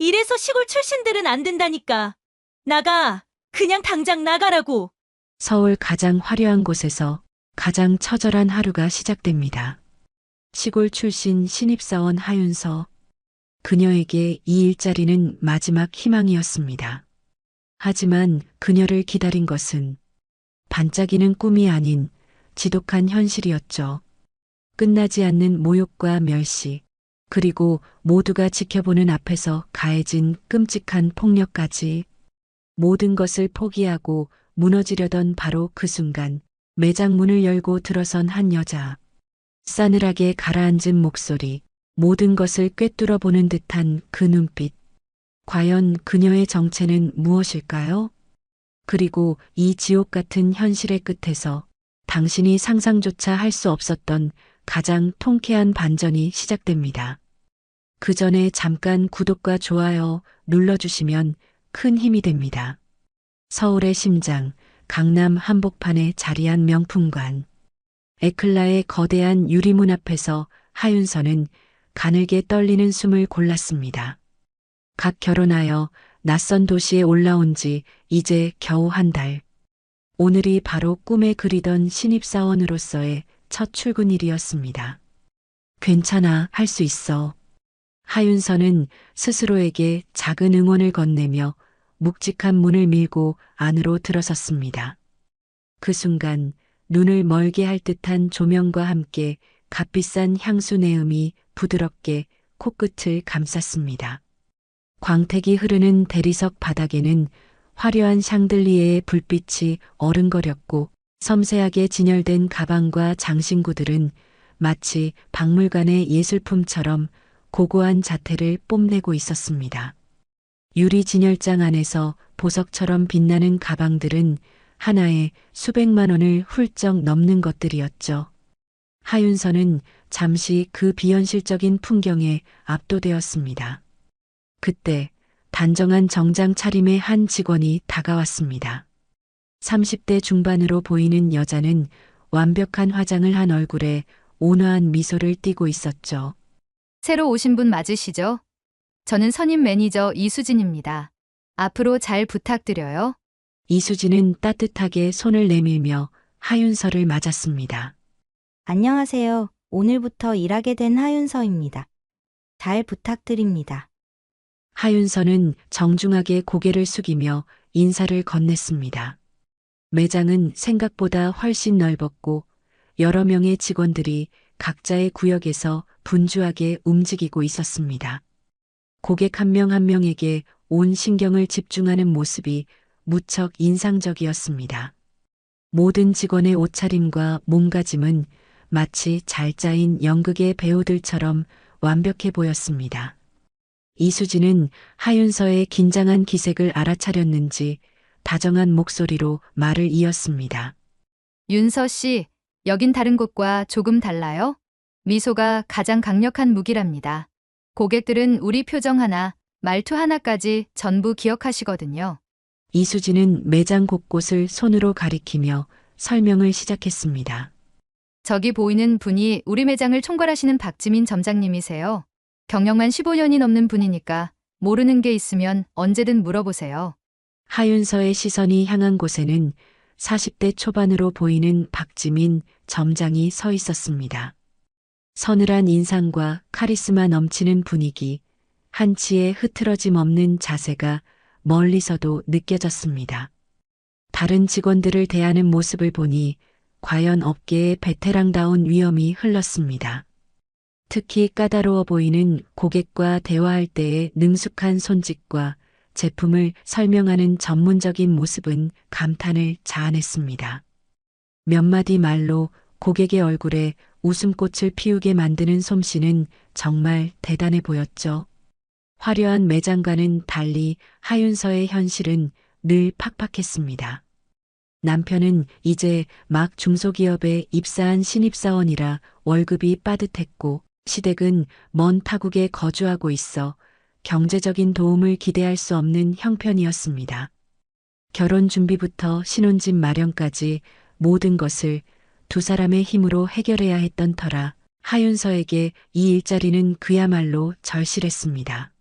이래서 시골 출신들은 안 된다니까. 나가. 그냥 당장 나가라고. 서울 가장 화려한 곳에서 가장 처절한 하루가 시작됩니다. 시골 출신 신입사원 하윤서. 그녀에게 이 일자리는 마지막 희망이었습니다. 하지만 그녀를 기다린 것은 반짝이는 꿈이 아닌 지독한 현실이었죠. 끝나지 않는 모욕과 멸시, 그리고 모두가 지켜보는 앞에서 가해진 끔찍한 폭력까지 모든 것을 포기하고 무너지려던 바로 그 순간 매장 문을 열고 들어선 한 여자. 싸늘하게 가라앉은 목소리, 모든 것을 꿰뚫어 보는 듯한 그 눈빛. 과연 그녀의 정체는 무엇일까요? 그리고 이 지옥 같은 현실의 끝에서 당신이 상상조차 할 수 없었던 가장 통쾌한 반전이 시작됩니다. 그 전에 잠깐 구독과 좋아요 눌러주시면 큰 힘이 됩니다. 서울의 심장, 강남 한복판에 자리한 명품관. 에클라의 거대한 유리문 앞에서 하윤서는 가늘게 떨리는 숨을 골랐습니다. 각 결혼하여 낯선 도시에 올라온 지 이제 겨우 한 달. 오늘이 바로 꿈에 그리던 신입사원으로서의 첫 출근일이었습니다. 괜찮아, 할 수 있어. 하윤서는 스스로에게 작은 응원을 건네며 묵직한 문을 밀고 안으로 들어섰습니다. 그 순간 눈을 멀게 할 듯한 조명과 함께 값비싼 향수 내음이 부드럽게 코끝을 감쌌습니다. 광택이 흐르는 대리석 바닥에는 화려한 샹들리에의 불빛이 어른거렸고 섬세하게 진열된 가방과 장신구들은 마치 박물관의 예술품처럼 고고한 자태를 뽐내고 있었습니다. 유리 진열장 안에서 보석처럼 빛나는 가방들은 하나에 수백만 원을 훌쩍 넘는 것들이었죠. 하윤서는 잠시 그 비현실적인 풍경에 압도되었습니다. 그때 단정한 정장 차림의 한 직원이 다가왔습니다. 30대 중반으로 보이는 여자는 완벽한 화장을 한 얼굴에 온화한 미소를 띠고 있었죠. 새로 오신 분 맞으시죠? 저는 선임 매니저 이수진입니다. 앞으로 잘 부탁드려요. 이수진은 따뜻하게 손을 내밀며 하윤서를 맞았습니다. 안녕하세요. 오늘부터 일하게 된 하윤서입니다. 잘 부탁드립니다. 하윤서는 정중하게 고개를 숙이며 인사를 건넸습니다. 매장은 생각보다 훨씬 넓었고 여러 명의 직원들이 각자의 구역에서 분주하게 움직이고 있었습니다. 고객 한 명 한 명에게 온 신경을 집중하는 모습이 무척 인상적이었습니다. 모든 직원의 옷차림과 몸가짐은 마치 잘 짜인 연극의 배우들처럼 완벽해 보였습니다. 이수진은 하윤서의 긴장한 기색을 알아차렸는지 다정한 목소리로 말을 이었습니다. 윤서 씨, 여긴 다른 곳과 조금 달라요? 미소가 가장 강력한 무기랍니다. 고객들은 우리 표정 하나, 말투 하나까지 전부 기억하시거든요. 이수진은 매장 곳곳을 손으로 가리키며 설명을 시작했습니다. 저기 보이는 분이 우리 매장을 총괄하시는 박지민 점장님이세요. 경력만 15년이 넘는 분이니까 모르는 게 있으면 언제든 물어보세요. 하윤서의 시선이 향한 곳에는 40대 초반으로 보이는 박지민 점장이 서 있었습니다. 서늘한 인상과 카리스마 넘치는 분위기, 한치의 흐트러짐 없는 자세가 멀리서도 느껴졌습니다. 다른 직원들을 대하는 모습을 보니 과연 업계의 베테랑다운 위엄이 흘렀습니다. 특히 까다로워 보이는 고객과 대화할 때의 능숙한 손짓과 제품을 설명하는 전문적인 모습은 감탄을 자아냈습니다. 몇 마디 말로 고객의 얼굴에 웃음꽃을 피우게 만드는 솜씨는 정말 대단해 보였죠. 화려한 매장과는 달리 하윤서의 현실은 늘 팍팍했습니다. 남편은 이제 막 중소기업에 입사한 신입사원이라 월급이 빠듯했고 시댁은 먼 타국에 거주하고 있어 경제적인 도움을 기대할 수 없는 형편이었습니다. 결혼 준비부터 신혼집 마련까지 모든 것을 두 사람의 힘으로 해결해야 했던 터라 하윤서에게 이 일자리는 그야말로 절실했습니다.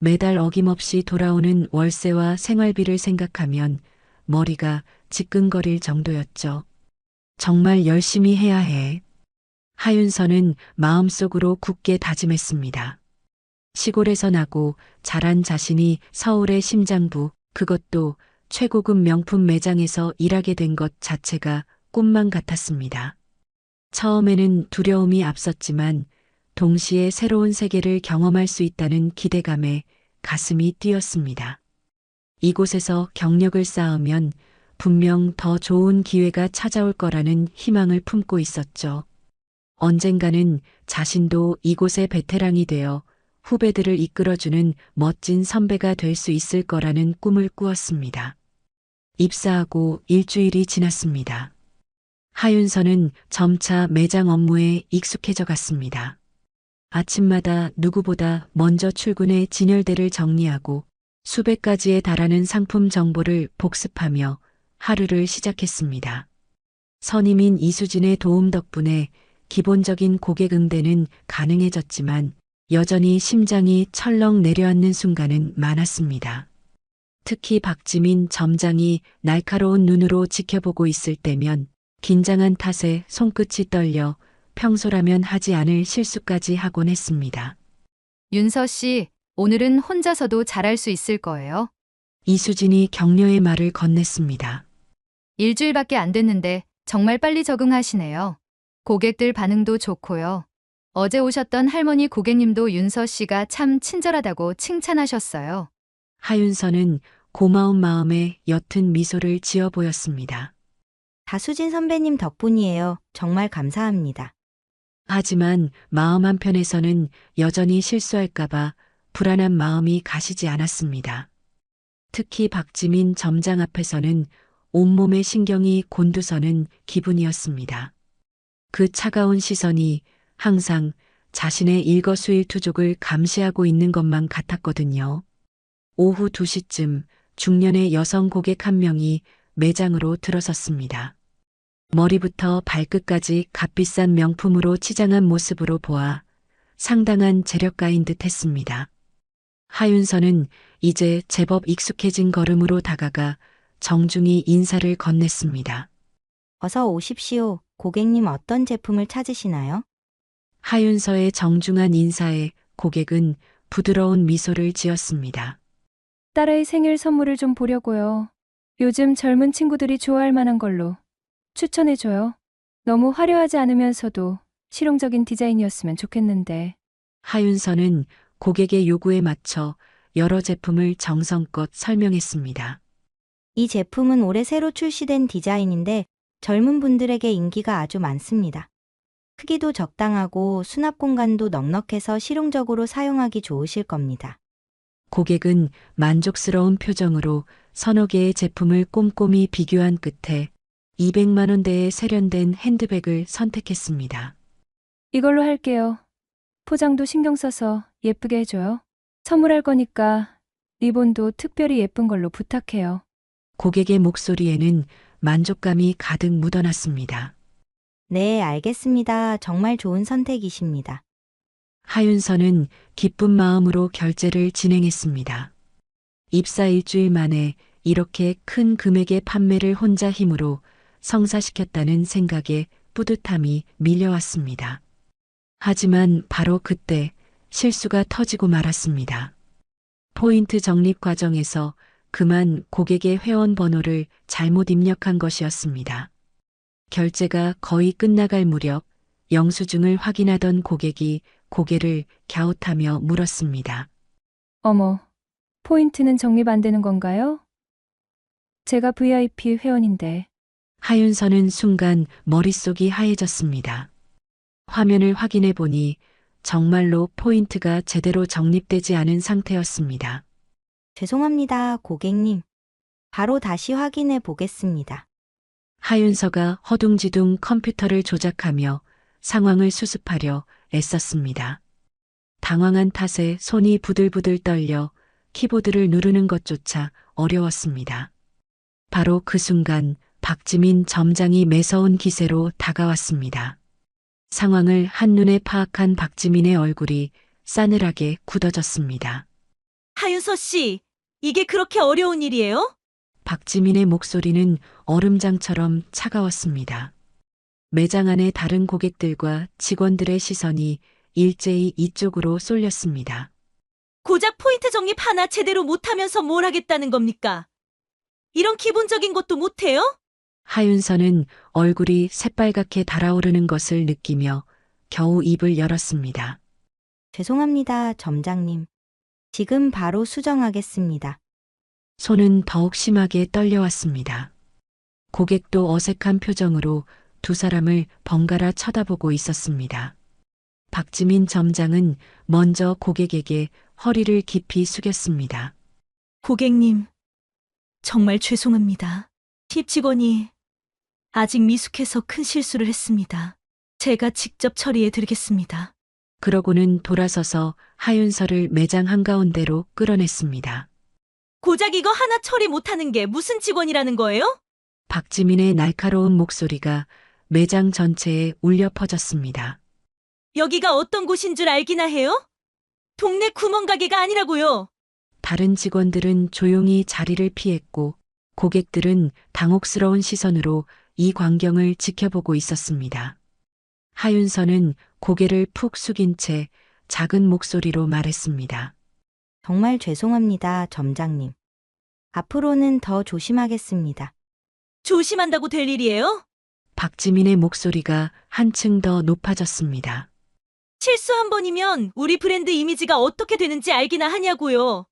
매달 어김없이 돌아오는 월세와 생활비를 생각하면 머리가 지끈거릴 정도였죠. 정말 열심히 해야 해. 하윤서는 마음속으로 굳게 다짐했습니다. 시골에서 나고 자란 자신이 서울의 심장부, 그것도 최고급 명품 매장에서 일하게 된 것 자체가 꿈만 같았습니다. 처음에는 두려움이 앞섰지만 동시에 새로운 세계를 경험할 수 있다는 기대감에 가슴이 뛰었습니다. 이곳에서 경력을 쌓으면 분명 더 좋은 기회가 찾아올 거라는 희망을 품고 있었죠. 언젠가는 자신도 이곳의 베테랑이 되어 후배들을 이끌어주는 멋진 선배가 될 수 있을 거라는 꿈을 꾸었습니다. 입사하고 일주일이 지났습니다. 하윤서는 점차 매장 업무에 익숙해져 갔습니다. 아침마다 누구보다 먼저 출근해 진열대를 정리하고 수백 가지에 달하는 상품 정보를 복습하며 하루를 시작했습니다. 선임인 이수진의 도움 덕분에 기본적인 고객 응대는 가능해졌지만 여전히 심장이 철렁 내려앉는 순간은 많았습니다. 특히 박지민 점장이 날카로운 눈으로 지켜보고 있을 때면 긴장한 탓에 손끝이 떨려 평소라면 하지 않을 실수까지 하곤 했습니다. 윤서 씨, 오늘은 혼자서도 잘할 수 있을 거예요. 이수진이 격려의 말을 건넸습니다. 일주일밖에 안 됐는데 정말 빨리 적응하시네요. 고객들 반응도 좋고요. 어제 오셨던 할머니 고객님도 윤서 씨가 참 친절하다고 칭찬하셨어요. 하윤서는 고마운 마음에 옅은 미소를 지어 보였습니다. 다수진 선배님 덕분이에요. 정말 감사합니다. 하지만 마음 한편에서는 여전히 실수할까봐 불안한 마음이 가시지 않았습니다. 특히 박지민 점장 앞에서는 온몸의 신경이 곤두서는 기분이었습니다. 그 차가운 시선이 항상 자신의 일거수일투족을 감시하고 있는 것만 같았거든요. 오후 2시쯤 중년의 여성 고객 한 명이 매장으로 들어섰습니다. 머리부터 발끝까지 값비싼 명품으로 치장한 모습으로 보아 상당한 재력가인 듯 했습니다. 하윤서는 이제 제법 익숙해진 걸음으로 다가가 정중히 인사를 건넸습니다. 어서 오십시오. 고객님 어떤 제품을 찾으시나요? 하윤서의 정중한 인사에 고객은 부드러운 미소를 지었습니다. 딸의 생일 선물을 좀 보려고요. 요즘 젊은 친구들이 좋아할 만한 걸로 추천해줘요. 너무 화려하지 않으면서도 실용적인 디자인이었으면 좋겠는데. 하윤서는 고객의 요구에 맞춰 여러 제품을 정성껏 설명했습니다. 이 제품은 올해 새로 출시된 디자인인데 젊은 분들에게 인기가 아주 많습니다. 크기도 적당하고 수납 공간도 넉넉해서 실용적으로 사용하기 좋으실 겁니다. 고객은 만족스러운 표정으로 서너 개의 제품을 꼼꼼히 비교한 끝에 200만 원대에 세련된 핸드백을 선택했습니다. 이걸로 할게요. 포장도 신경 써서 예쁘게 해줘요. 선물할 거니까 리본도 특별히 예쁜 걸로 부탁해요. 고객의 목소리에는 만족감이 가득 묻어났습니다. 네, 알겠습니다. 정말 좋은 선택이십니다. 하윤서는 기쁜 마음으로 결제를 진행했습니다. 입사 일주일 만에 이렇게 큰 금액의 판매를 혼자 힘으로 성사시켰다는 생각에 뿌듯함이 밀려왔습니다. 하지만 바로 그때 실수가 터지고 말았습니다. 포인트 적립 과정에서 그만 고객의 회원 번호를 잘못 입력한 것이었습니다. 결제가 거의 끝나갈 무렵 영수증을 확인하던 고객이 고개를 갸웃하며 물었습니다. 어머, 포인트는 적립 안 되는 건가요? 제가 VIP 회원인데. 하윤서는 순간 머릿속이 하얘졌습니다. 화면을 확인해 보니 정말로 포인트가 제대로 적립되지 않은 상태였습니다. 죄송합니다, 고객님. 바로 다시 확인해 보겠습니다. 하윤서가 허둥지둥 컴퓨터를 조작하며 상황을 수습하려 애썼습니다. 당황한 탓에 손이 부들부들 떨려 키보드를 누르는 것조차 어려웠습니다. 바로 그 순간 박지민 점장이 매서운 기세로 다가왔습니다. 상황을 한눈에 파악한 박지민의 얼굴이 싸늘하게 굳어졌습니다. 하윤서 씨, 이게 그렇게 어려운 일이에요? 박지민의 목소리는 얼음장처럼 차가웠습니다. 매장 안의 다른 고객들과 직원들의 시선이 일제히 이쪽으로 쏠렸습니다. 고작 포인트 적립 하나 제대로 못하면서 뭘 하겠다는 겁니까? 이런 기본적인 것도 못해요? 하윤서는 얼굴이 새빨갛게 달아오르는 것을 느끼며 겨우 입을 열었습니다. 죄송합니다, 점장님. 지금 바로 수정하겠습니다. 손은 더욱 심하게 떨려왔습니다. 고객도 어색한 표정으로 두 사람을 번갈아 쳐다보고 있었습니다. 박지민 점장은 먼저 고객에게 허리를 깊이 숙였습니다. 고객님, 정말 죄송합니다. 팁 직원이 아직 미숙해서 큰 실수를 했습니다. 제가 직접 처리해 드리겠습니다. 그러고는 돌아서서 하윤서를 매장 한가운데로 끌어냈습니다. 고작 이거 하나 처리 못하는 게 무슨 직원이라는 거예요? 박지민의 날카로운 목소리가 매장 전체에 울려 퍼졌습니다. 여기가 어떤 곳인 줄 알기나 해요? 동네 구멍가게가 아니라고요. 다른 직원들은 조용히 자리를 피했고 고객들은 당혹스러운 시선으로 이 광경을 지켜보고 있었습니다. 하윤서는 고개를 푹 숙인 채 작은 목소리로 말했습니다. 정말 죄송합니다, 점장님. 앞으로는 더 조심하겠습니다. 조심한다고 될 일이에요? 박지민의 목소리가 한층 더 높아졌습니다. 실수 한 번이면 우리 브랜드 이미지가 어떻게 되는지 알기나 하냐고요.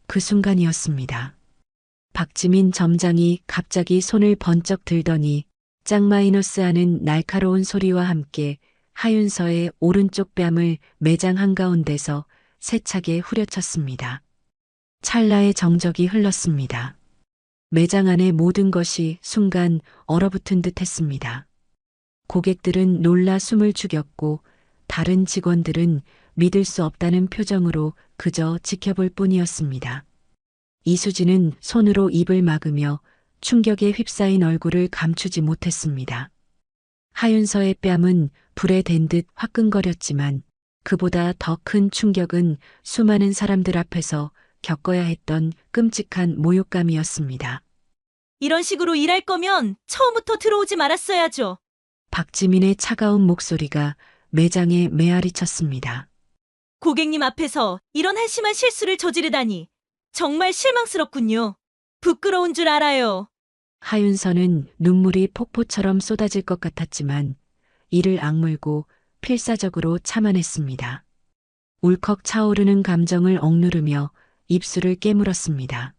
그 순간이었습니다. 박지민 점장이 갑자기 손을 번쩍 들더니 짝 마이너스 하는 날카로운 소리와 함께 하윤서의 오른쪽 뺨을 매장 한가운데서 세차게 후려쳤습니다. 찰나의 정적이 흘렀습니다. 매장 안의 모든 것이 순간 얼어붙은 듯 했습니다. 고객들은 놀라 숨을 죽였고 다른 직원들은 믿을 수 없다는 표정으로 그저 지켜볼 뿐이었습니다. 이수진은 손으로 입을 막으며 충격에 휩싸인 얼굴을 감추지 못했습니다. 하윤서의 뺨은 불에 댄 듯 화끈거렸지만 그보다 더 큰 충격은 수많은 사람들 앞에서 겪어야 했던 끔찍한 모욕감이었습니다. 이런 식으로 일할 거면 처음부터 들어오지 말았어야죠. 박지민의 차가운 목소리가 매장에 메아리 쳤습니다. 고객님 앞에서 이런 한심한 실수를 저지르다니 정말 실망스럽군요. 부끄러운 줄 알아요. 하윤서는 눈물이 폭포처럼 쏟아질 것 같았지만 이를 악물고 필사적으로 참아냈습니다. 울컥 차오르는 감정을 억누르며 입술을 깨물었습니다.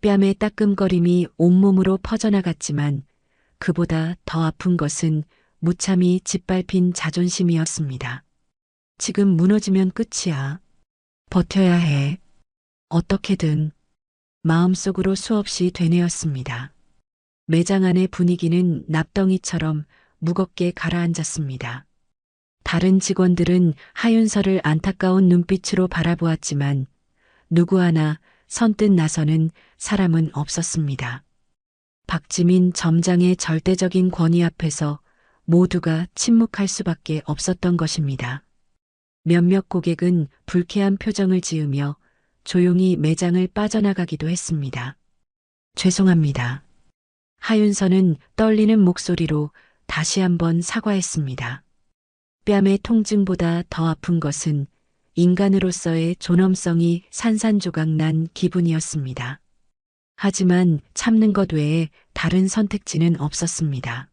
뺨의 따끔거림이 온몸으로 퍼져나갔지만 그보다 더 아픈 것은 무참히 짓밟힌 자존심이었습니다. 지금 무너지면 끝이야. 버텨야 해. 어떻게든 마음속으로 수없이 되뇌었습니다. 매장 안의 분위기는 납덩이처럼 무겁게 가라앉았습니다. 다른 직원들은 하윤서를 안타까운 눈빛으로 바라보았지만 누구 하나 선뜻 나서는 사람은 없었습니다. 박지민 점장의 절대적인 권위 앞에서 모두가 침묵할 수밖에 없었던 것입니다. 몇몇 고객은 불쾌한 표정을 지으며 조용히 매장을 빠져나가기도 했습니다. 죄송합니다. 하윤서는 떨리는 목소리로 다시 한번 사과했습니다. 뺨의 통증보다 더 아픈 것은 인간으로서의 존엄성이 산산조각 난 기분이었습니다. 하지만 참는 것 외에 다른 선택지는 없었습니다.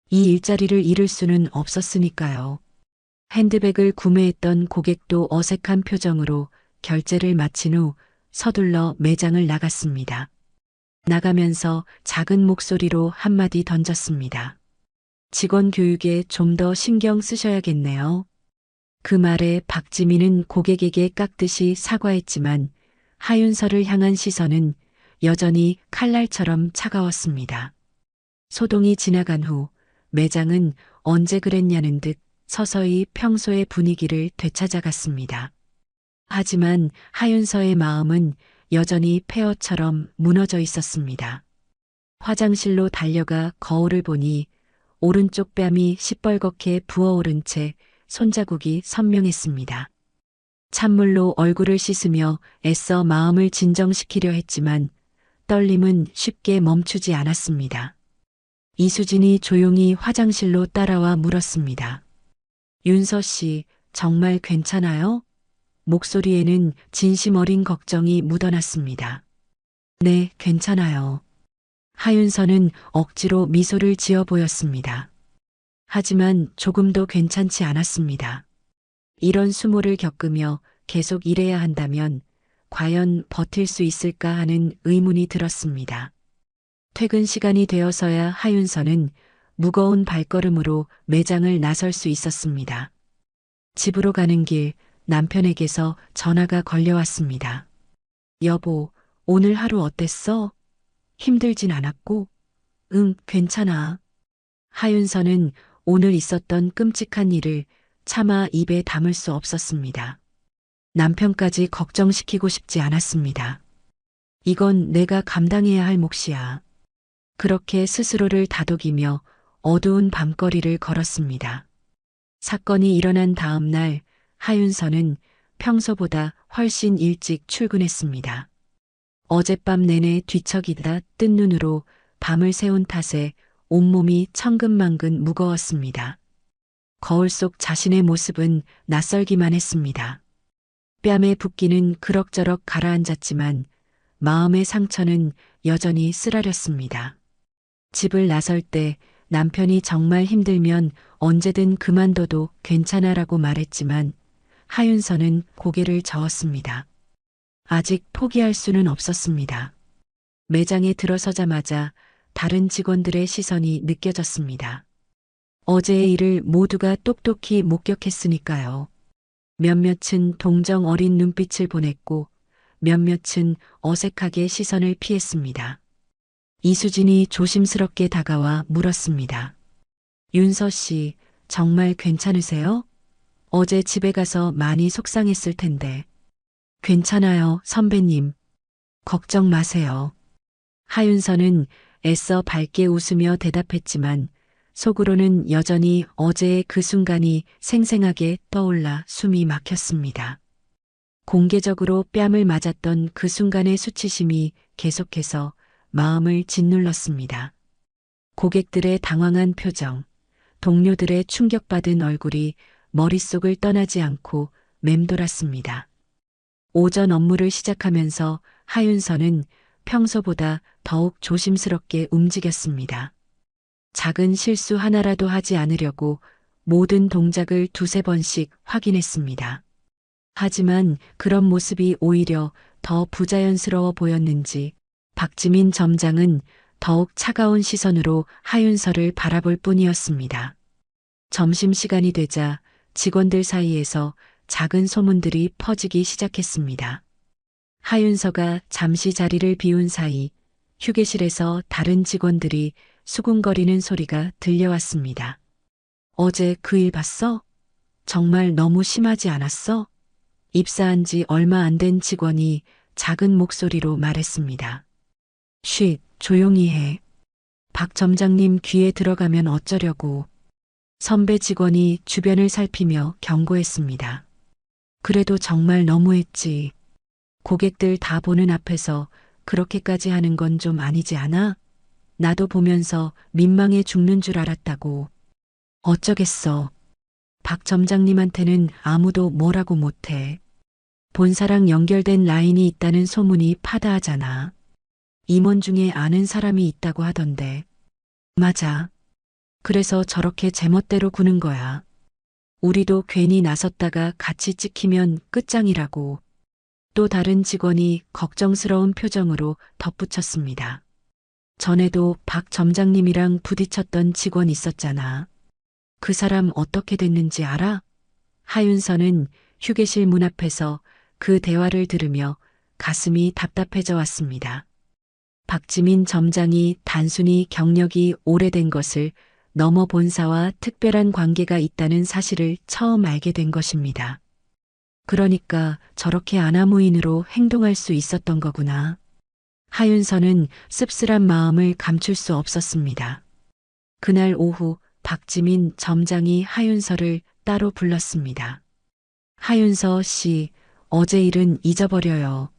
이 일자리를 잃을 수는 없었으니까요. 핸드백을 구매했던 고객도 어색한 표정으로 결제를 마친 후 서둘러 매장을 나갔습니다. 나가면서 작은 목소리로 한마디 던졌습니다. 직원 교육에 좀 더 신경 쓰셔야겠네요. 그 말에 박지민은 고객에게 깍듯이 사과했지만 하윤서를 향한 시선은 여전히 칼날처럼 차가웠습니다. 소동이 지나간 후 매장은 언제 그랬냐는 듯 서서히 평소의 분위기를 되찾아갔습니다. 하지만 하윤서의 마음은 여전히 폐허처럼 무너져 있었습니다. 화장실로 달려가 거울을 보니 오른쪽 뺨이 시뻘겋게 부어오른 채 손자국이 선명했습니다. 찬물로 얼굴을 씻으며 애써 마음을 진정시키려 했지만 떨림은 쉽게 멈추지 않았습니다. 이수진이 조용히 화장실로 따라와 물었습니다. 윤서 씨, 정말 괜찮아요? 목소리에는 진심 어린 걱정이 묻어났습니다. 네, 괜찮아요. 하윤서는 억지로 미소를 지어 보였습니다. 하지만 조금도 괜찮지 않았습니다. 이런 수모를 겪으며 계속 일해야 한다면 과연 버틸 수 있을까 하는 의문이 들었습니다. 퇴근 시간이 되어서야 하윤서는 무거운 발걸음으로 매장을 나설 수 있었습니다. 집으로 가는 길 남편에게서 전화가 걸려왔습니다. 여보, 오늘 하루 어땠어? 힘들진 않았고? 응, 괜찮아. 하윤서는 오늘 있었던 끔찍한 일을 차마 입에 담을 수 없었습니다. 남편까지 걱정시키고 싶지 않았습니다. 이건 내가 감당해야 할 몫이야. 그렇게 스스로를 다독이며 어두운 밤거리를 걸었습니다. 사건이 일어난 다음 날 하윤서는 평소보다 훨씬 일찍 출근했습니다. 어젯밤 내내 뒤척이다 뜬 눈으로 밤을 새운 탓에 온몸이 천근만근 무거웠습니다. 거울 속 자신의 모습은 낯설기만 했습니다. 뺨에 붓기는 그럭저럭 가라앉았지만 마음의 상처는 여전히 쓰라렸습니다. 집을 나설 때 남편이 정말 힘들면 언제든 그만둬도 괜찮아라고 말했지만 하윤서는 고개를 저었습니다. 아직 포기할 수는 없었습니다. 매장에 들어서자마자 다른 직원들의 시선이 느껴졌습니다. 어제의 일을 모두가 똑똑히 목격했으니까요. 몇몇은 동정 어린 눈빛을 보냈고 몇몇은 어색하게 시선을 피했습니다. 이수진이 조심스럽게 다가와 물었습니다. 윤서 씨, 정말 괜찮으세요? 어제 집에 가서 많이 속상했을 텐데. 괜찮아요, 선배님. 걱정 마세요. 하윤서는 애써 밝게 웃으며 대답했지만 속으로는 여전히 어제의 그 순간이 생생하게 떠올라 숨이 막혔습니다. 공개적으로 뺨을 맞았던 그 순간의 수치심이 계속해서 마음을 짓눌렀습니다. 고객들의 당황한 표정, 동료들의 충격받은 얼굴이 머릿속을 떠나지 않고 맴돌았습니다. 오전 업무를 시작하면서 하윤서는 평소보다 더욱 조심스럽게 움직였습니다. 작은 실수 하나라도 하지 않으려고 모든 동작을 두세 번씩 확인했습니다. 하지만 그런 모습이 오히려 더 부자연스러워 보였는지 박지민 점장은 더욱 차가운 시선으로 하윤서를 바라볼 뿐이었습니다. 점심시간이 되자 직원들 사이에서 작은 소문들이 퍼지기 시작했습니다. 하윤서가 잠시 자리를 비운 사이 휴게실에서 다른 직원들이 수군거리는 소리가 들려왔습니다. 어제 그 일 봤어? 정말 너무 심하지 않았어? 입사한 지 얼마 안 된 직원이 작은 목소리로 말했습니다. 쉿, 조용히 해. 박 점장님 귀에 들어가면 어쩌려고. 선배 직원이 주변을 살피며 경고했습니다. 그래도 정말 너무했지. 고객들 다 보는 앞에서 그렇게까지 하는 건 좀 아니지 않아? 나도 보면서 민망해 죽는 줄 알았다고. 어쩌겠어. 박 점장님한테는 아무도 뭐라고 못해. 본사랑 연결된 라인이 있다는 소문이 파다하잖아. 임원 중에 아는 사람이 있다고 하던데. 맞아. 그래서 저렇게 제멋대로 구는 거야. 우리도 괜히 나섰다가 같이 찍히면 끝장이라고. 또 다른 직원이 걱정스러운 표정으로 덧붙였습니다. 전에도 박 점장님이랑 부딪혔던 직원 있었잖아. 그 사람 어떻게 됐는지 알아? 하윤서는 휴게실 문 앞에서 그 대화를 들으며 가슴이 답답해져 왔습니다. 박지민 점장이 단순히 경력이 오래된 것을 넘어 본사와 특별한 관계가 있다는 사실을 처음 알게 된 것입니다. 그러니까 저렇게 아나무인으로 행동할 수 있었던 거구나. 하윤서는 씁쓸한 마음을 감출 수 없었습니다. 그날 오후 박지민 점장이 하윤서를 따로 불렀습니다. 하윤서 씨, 어제 일은 잊어버려요.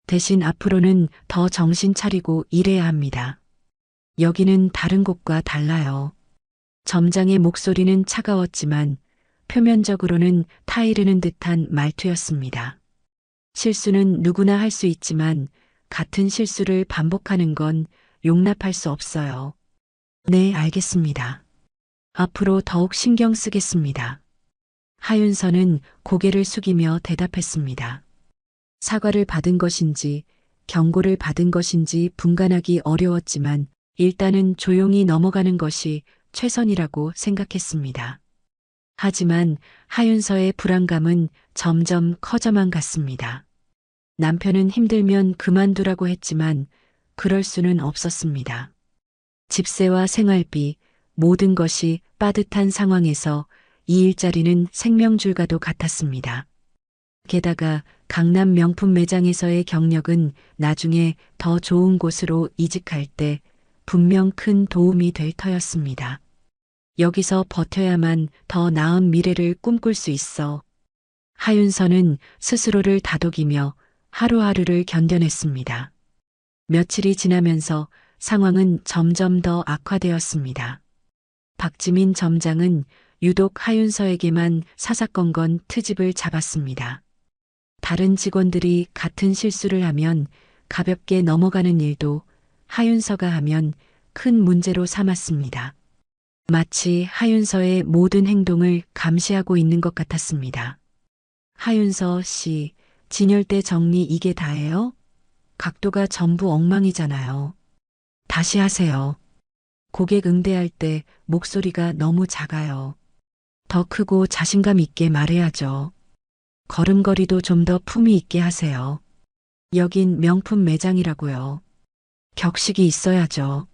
대신 앞으로는 더 정신 차리고 일해야 합니다. 여기는 다른 곳과 달라요. 점장의 목소리는 차가웠지만 표면적으로는 타이르는 듯한 말투였습니다. 실수는 누구나 할 수 있지만 같은 실수를 반복하는 건 용납할 수 없어요. 네, 알겠습니다. 앞으로 더욱 신경 쓰겠습니다. 하윤서는 고개를 숙이며 대답했습니다. 사과를 받은 것인지 경고를 받은 것인지 분간하기 어려웠지만 일단은 조용히 넘어가는 것이 최선이라고 생각했습니다. 하지만 하윤서의 불안감은 점점 커져만 갔습니다. 남편은 힘들면 그만두라고 했지만 그럴 수는 없었습니다. 집세와 생활비, 모든 것이 빠듯한 상황에서 이 일자리는 생명줄과도 같았습니다. 게다가 강남 명품 매장에서의 경력은 나중에 더 좋은 곳으로 이직할 때 분명 큰 도움이 될 터였습니다. 여기서 버텨야만 더 나은 미래를 꿈꿀 수 있어. 하윤서는 스스로를 다독이며 하루하루를 견뎌냈습니다. 며칠이 지나면서 상황은 점점 더 악화되었습니다. 박지민 점장은 유독 하윤서에게만 사사건건 트집을 잡았습니다. 다른 직원들이 같은 실수를 하면 가볍게 넘어가는 일도 하윤서가 하면 큰 문제로 삼았습니다. 마치 하윤서의 모든 행동을 감시하고 있는 것 같았습니다. 하윤서 씨, 진열대 정리 이게 다예요? 각도가 전부 엉망이잖아요. 다시 하세요. 고객 응대할 때 목소리가 너무 작아요. 더 크고 자신감 있게 말해야죠. 걸음걸이도 좀 더 품위 있게 하세요. 여긴 명품 매장이라고요. 격식이 있어야죠.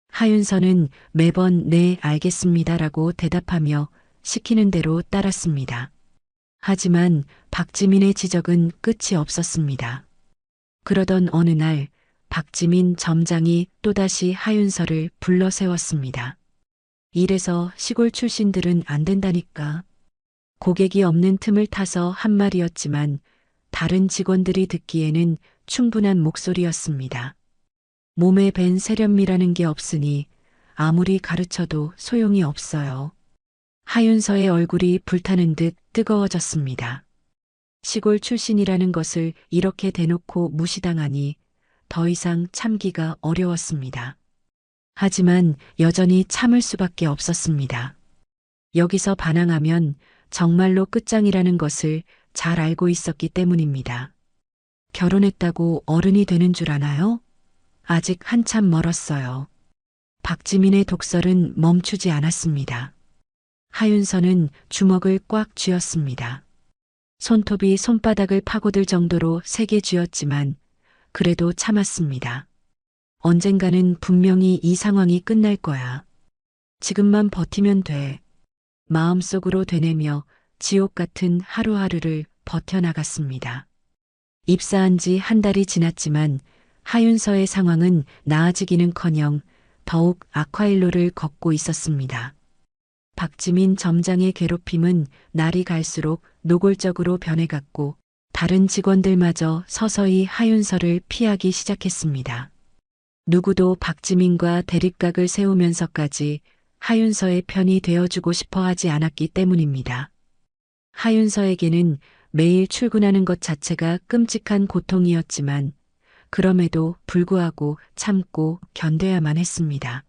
하윤서는 매번 네, 알겠습니다라고 대답하며 시키는 대로 따랐습니다. 하지만 박지민의 지적은 끝이 없었습니다. 그러던 어느 날 박지민 점장이 또다시 하윤서를 불러 세웠습니다. 이래서 시골 출신들은 안 된다니까. 고객이 없는 틈을 타서 한 말이었지만 다른 직원들이 듣기에는 충분한 목소리였습니다. 몸에 밴 세련미라는 게 없으니 아무리 가르쳐도 소용이 없어요. 하윤서의 얼굴이 불타는 듯 뜨거워졌습니다. 시골 출신이라는 것을 이렇게 대놓고 무시당하니 더 이상 참기가 어려웠습니다. 하지만 여전히 참을 수밖에 없었습니다. 여기서 반항하면 정말로 끝장이라는 것을 잘 알고 있었기 때문입니다. 결혼했다고 어른이 되는 줄 아나요? 아직 한참 멀었어요. 박지민의 독설은 멈추지 않았습니다. 하윤서는 주먹을 꽉 쥐었습니다. 손톱이 손바닥을 파고들 정도로 세게 쥐었지만 그래도 참았습니다. 언젠가는 분명히 이 상황이 끝날 거야. 지금만 버티면 돼. 마음속으로 되뇌며 지옥 같은 하루하루를 버텨나갔습니다. 입사한 지 한 달이 지났지만 하윤서의 상황은 나아지기는커녕 더욱 악화일로를 걷고 있었습니다. 박지민 점장의 괴롭힘은 날이 갈수록 노골적으로 변해갔고 다른 직원들마저 서서히 하윤서를 피하기 시작했습니다. 누구도 박지민과 대립각을 세우면서까지 하윤서의 편이 되어주고 싶어 하지 않았기 때문입니다. 하윤서에게는 매일 출근하는 것 자체가 끔찍한 고통이었지만 그럼에도 불구하고 참고 견뎌야만 했습니다.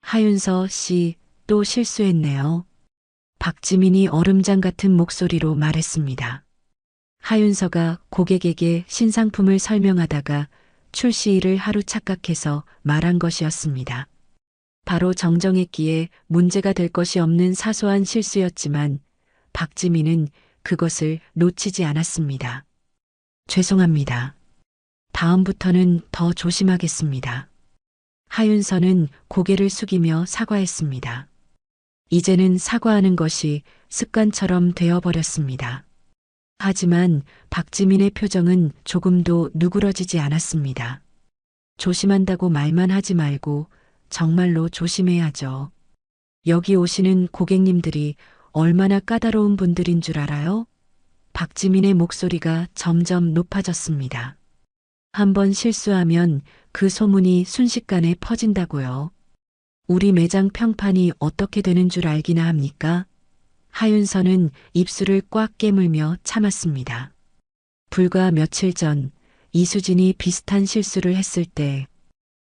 하윤서 씨, 또 실수했네요. 박지민이 얼음장 같은 목소리로 말했습니다. 하윤서가 고객에게 신상품을 설명하다가 출시일을 하루 착각해서 말한 것이었습니다. 바로 정정했기에 문제가 될 것이 없는 사소한 실수였지만 박지민은 그것을 놓치지 않았습니다. 죄송합니다. 다음부터는 더 조심하겠습니다. 하윤서는 고개를 숙이며 사과했습니다. 이제는 사과하는 것이 습관처럼 되어버렸습니다. 하지만 박지민의 표정은 조금도 누그러지지 않았습니다. 조심한다고 말만 하지 말고 정말로 조심해야죠. 여기 오시는 고객님들이 얼마나 까다로운 분들인 줄 알아요? 박지민의 목소리가 점점 높아졌습니다. 한번 실수하면 그 소문이 순식간에 퍼진다고요. 우리 매장 평판이 어떻게 되는 줄 알기나 합니까? 하윤서는 입술을 꽉 깨물며 참았습니다. 불과 며칠 전 이수진이 비슷한 실수를 했을 때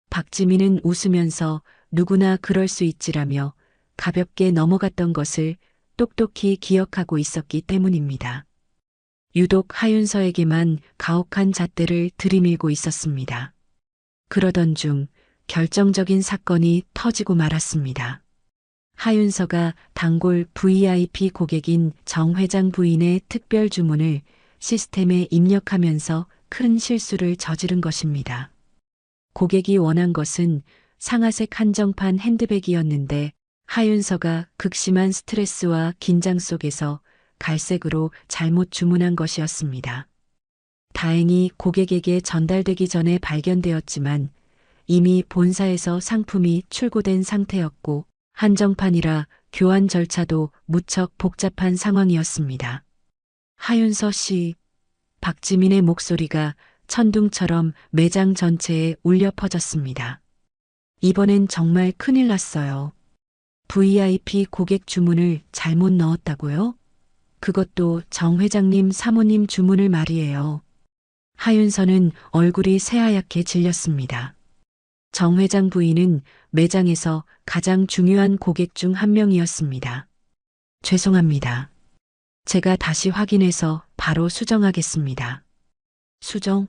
박지민은 웃으면서 누구나 그럴 수 있지라며 가볍게 넘어갔던 것을 똑똑히 기억하고 있었기 때문입니다. 유독 하윤서에게만 가혹한 잣대를 들이밀고 있었습니다. 그러던 중 결정적인 사건이 터지고 말았습니다. 하윤서가 단골 VIP 고객인 정 회장 부인의 특별 주문을 시스템에 입력하면서 큰 실수를 저지른 것입니다. 고객이 원한 것은 상아색 한정판 핸드백이었는데 하윤서가 극심한 스트레스와 긴장 속에서 갈색으로 잘못 주문한 것이었습니다. 다행히 고객에게 전달되기 전에 발견되었지만 이미 본사에서 상품이 출고된 상태였고 한정판이라 교환 절차도 무척 복잡한 상황이었습니다. 하윤서 씨, 박지민의 목소리가 천둥처럼 매장 전체에 울려 퍼졌습니다. 이번엔 정말 큰일 났어요. VIP 고객 주문을 잘못 넣었다고요? 그것도 정 회장님 사모님 주문을 말이에요. 하윤서는 얼굴이 새하얗게 질렸습니다. 정 회장 부인은 매장에서 가장 중요한 고객 중 한 명이었습니다. 죄송합니다. 제가 다시 확인해서 바로 수정하겠습니다. 수정?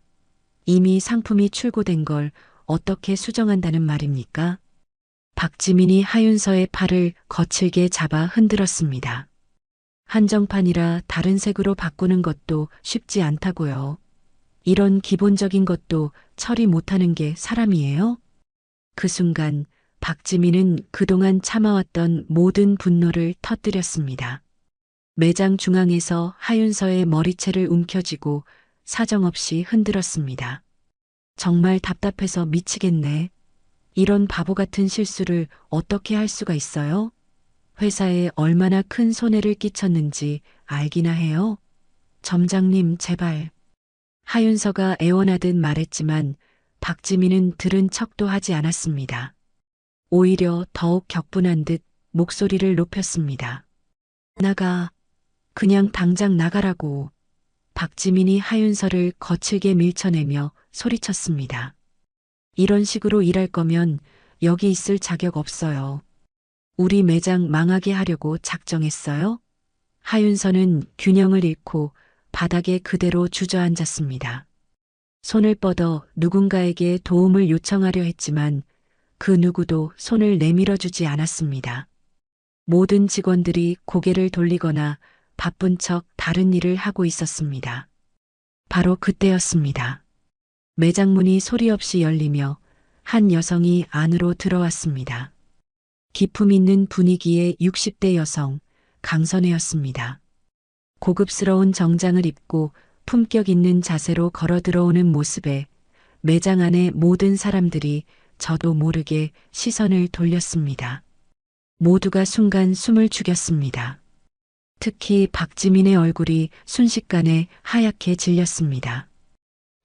이미 상품이 출고된 걸 어떻게 수정한다는 말입니까? 박지민이 하윤서의 팔을 거칠게 잡아 흔들었습니다. 한정판이라 다른 색으로 바꾸는 것도 쉽지 않다고요. 이런 기본적인 것도 처리 못하는 게 사람이에요? 그 순간 박지민은 그동안 참아왔던 모든 분노를 터뜨렸습니다. 매장 중앙에서 하윤서의 머리채를 움켜쥐고 사정없이 흔들었습니다. 정말 답답해서 미치겠네. 이런 바보 같은 실수를 어떻게 할 수가 있어요? 회사에 얼마나 큰 손해를 끼쳤는지 알기나 해요? 점장님, 제발. 하윤서가 애원하듯 말했지만 박지민은 들은 척도 하지 않았습니다. 오히려 더욱 격분한 듯 목소리를 높였습니다. 나가. 그냥 당장 나가라고. 박지민이 하윤서를 거칠게 밀쳐내며 소리쳤습니다. 이런 식으로 일할 거면 여기 있을 자격 없어요. 우리 매장 망하게 하려고 작정했어요? 하윤서는 균형을 잃고 바닥에 그대로 주저앉았습니다. 손을 뻗어 누군가에게 도움을 요청하려 했지만 그 누구도 손을 내밀어 주지 않았습니다. 모든 직원들이 고개를 돌리거나 바쁜 척 다른 일을 하고 있었습니다. 바로 그때였습니다. 매장 문이 소리 없이 열리며 한 여성이 안으로 들어왔습니다. 기품 있는 분위기의 60대 여성, 강선혜였습니다. 고급스러운 정장을 입고 품격 있는 자세로 걸어 들어오는 모습에 매장 안의 모든 사람들이 저도 모르게 시선을 돌렸습니다. 모두가 순간 숨을 죽였습니다. 특히 박지민의 얼굴이 순식간에 하얗게 질렸습니다.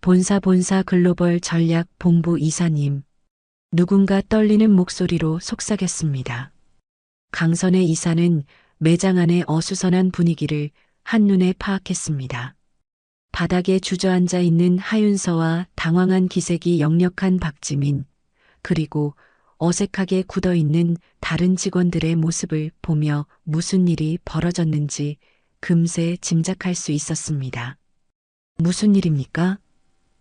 본사 글로벌 전략 본부 이사님. 누군가 떨리는 목소리로 속삭였습니다. 강선의 이사는 매장 안의 어수선한 분위기를 한눈에 파악했습니다. 바닥에 주저앉아 있는 하윤서와 당황한 기색이 역력한 박지민, 그리고 어색하게 굳어 있는 다른 직원들의 모습을 보며 무슨 일이 벌어졌는지 금세 짐작할 수 있었습니다. 무슨 일입니까?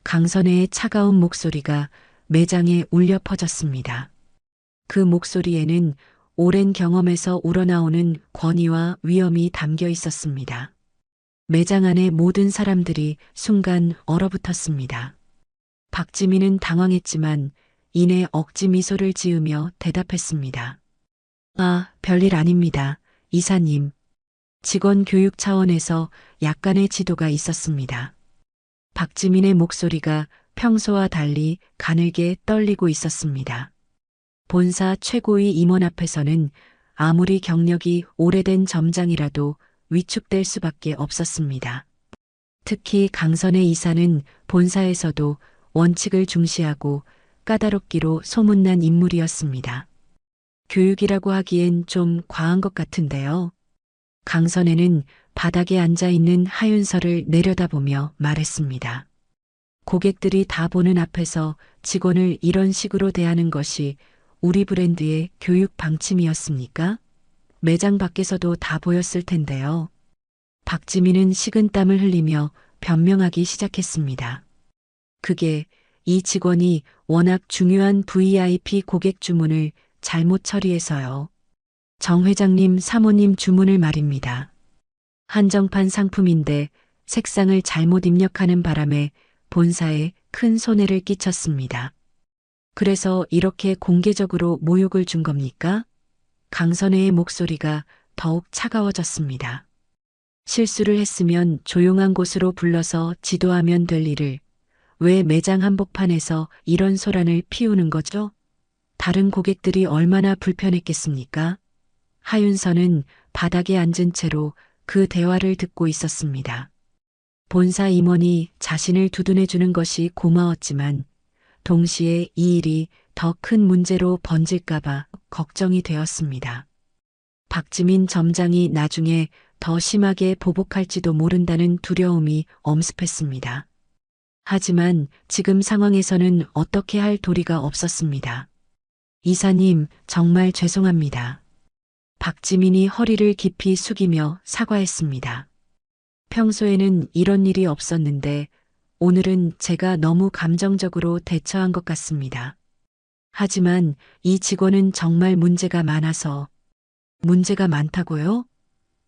강선혜의 차가운 목소리가 매장에 울려 퍼졌습니다. 그 목소리에는 오랜 경험에서 우러나오는 권위와 위엄이 담겨 있었습니다. 매장 안의 모든 사람들이 순간 얼어붙었습니다. 박지민은 당황했지만 이내 억지 미소를 지으며 대답했습니다. 아, 별일 아닙니다. 이사님. 직원 교육 차원에서 약간의 지도가 있었습니다. 박지민의 목소리가 평소와 달리 가늘게 떨리고 있었습니다. 본사 최고위 임원 앞에서는 아무리 경력이 오래된 점장이라도 위축될 수밖에 없었습니다. 특히 강선의 이사는 본사에서도 원칙을 중시하고 까다롭기로 소문난 인물이었습니다. 교육이라고 하기엔 좀 과한 것 같은데요. 강선애는 바닥에 앉아 있는 하윤서를 내려다보며 말했습니다. 고객들이 다 보는 앞에서 직원을 이런 식으로 대하는 것이 우리 브랜드의 교육 방침이었습니까? 매장 밖에서도 다 보였을 텐데요. 박지민은 식은땀을 흘리며 변명하기 시작했습니다. 그게 이 직원이 워낙 중요한 VIP 고객 주문을 잘못 처리해서요. 정 회장님 사모님 주문을 말입니다. 한정판 상품인데 색상을 잘못 입력하는 바람에 본사에 큰 손해를 끼쳤습니다. 그래서 이렇게 공개적으로 모욕을 준 겁니까? 강선혜의 목소리가 더욱 차가워졌습니다. 실수를 했으면 조용한 곳으로 불러서 지도하면 될 일을 왜 매장 한복판에서 이런 소란을 피우는 거죠? 다른 고객들이 얼마나 불편했겠습니까? 하윤서는 바닥에 앉은 채로 그 대화를 듣고 있었습니다. 본사 임원이 자신을 두둔해 주는 것이 고마웠지만 동시에 이 일이 더 큰 문제로 번질까봐 걱정이 되었습니다. 박지민 점장이 나중에 더 심하게 보복할지도 모른다는 두려움이 엄습했습니다. 하지만 지금 상황에서는 어떻게 할 도리가 없었습니다. 이사님, 정말 죄송합니다. 박지민이 허리를 깊이 숙이며 사과했습니다. 평소에는 이런 일이 없었는데 오늘은 제가 너무 감정적으로 대처한 것 같습니다. 하지만 이 직원은 정말 문제가 많아서. 문제가 많다고요?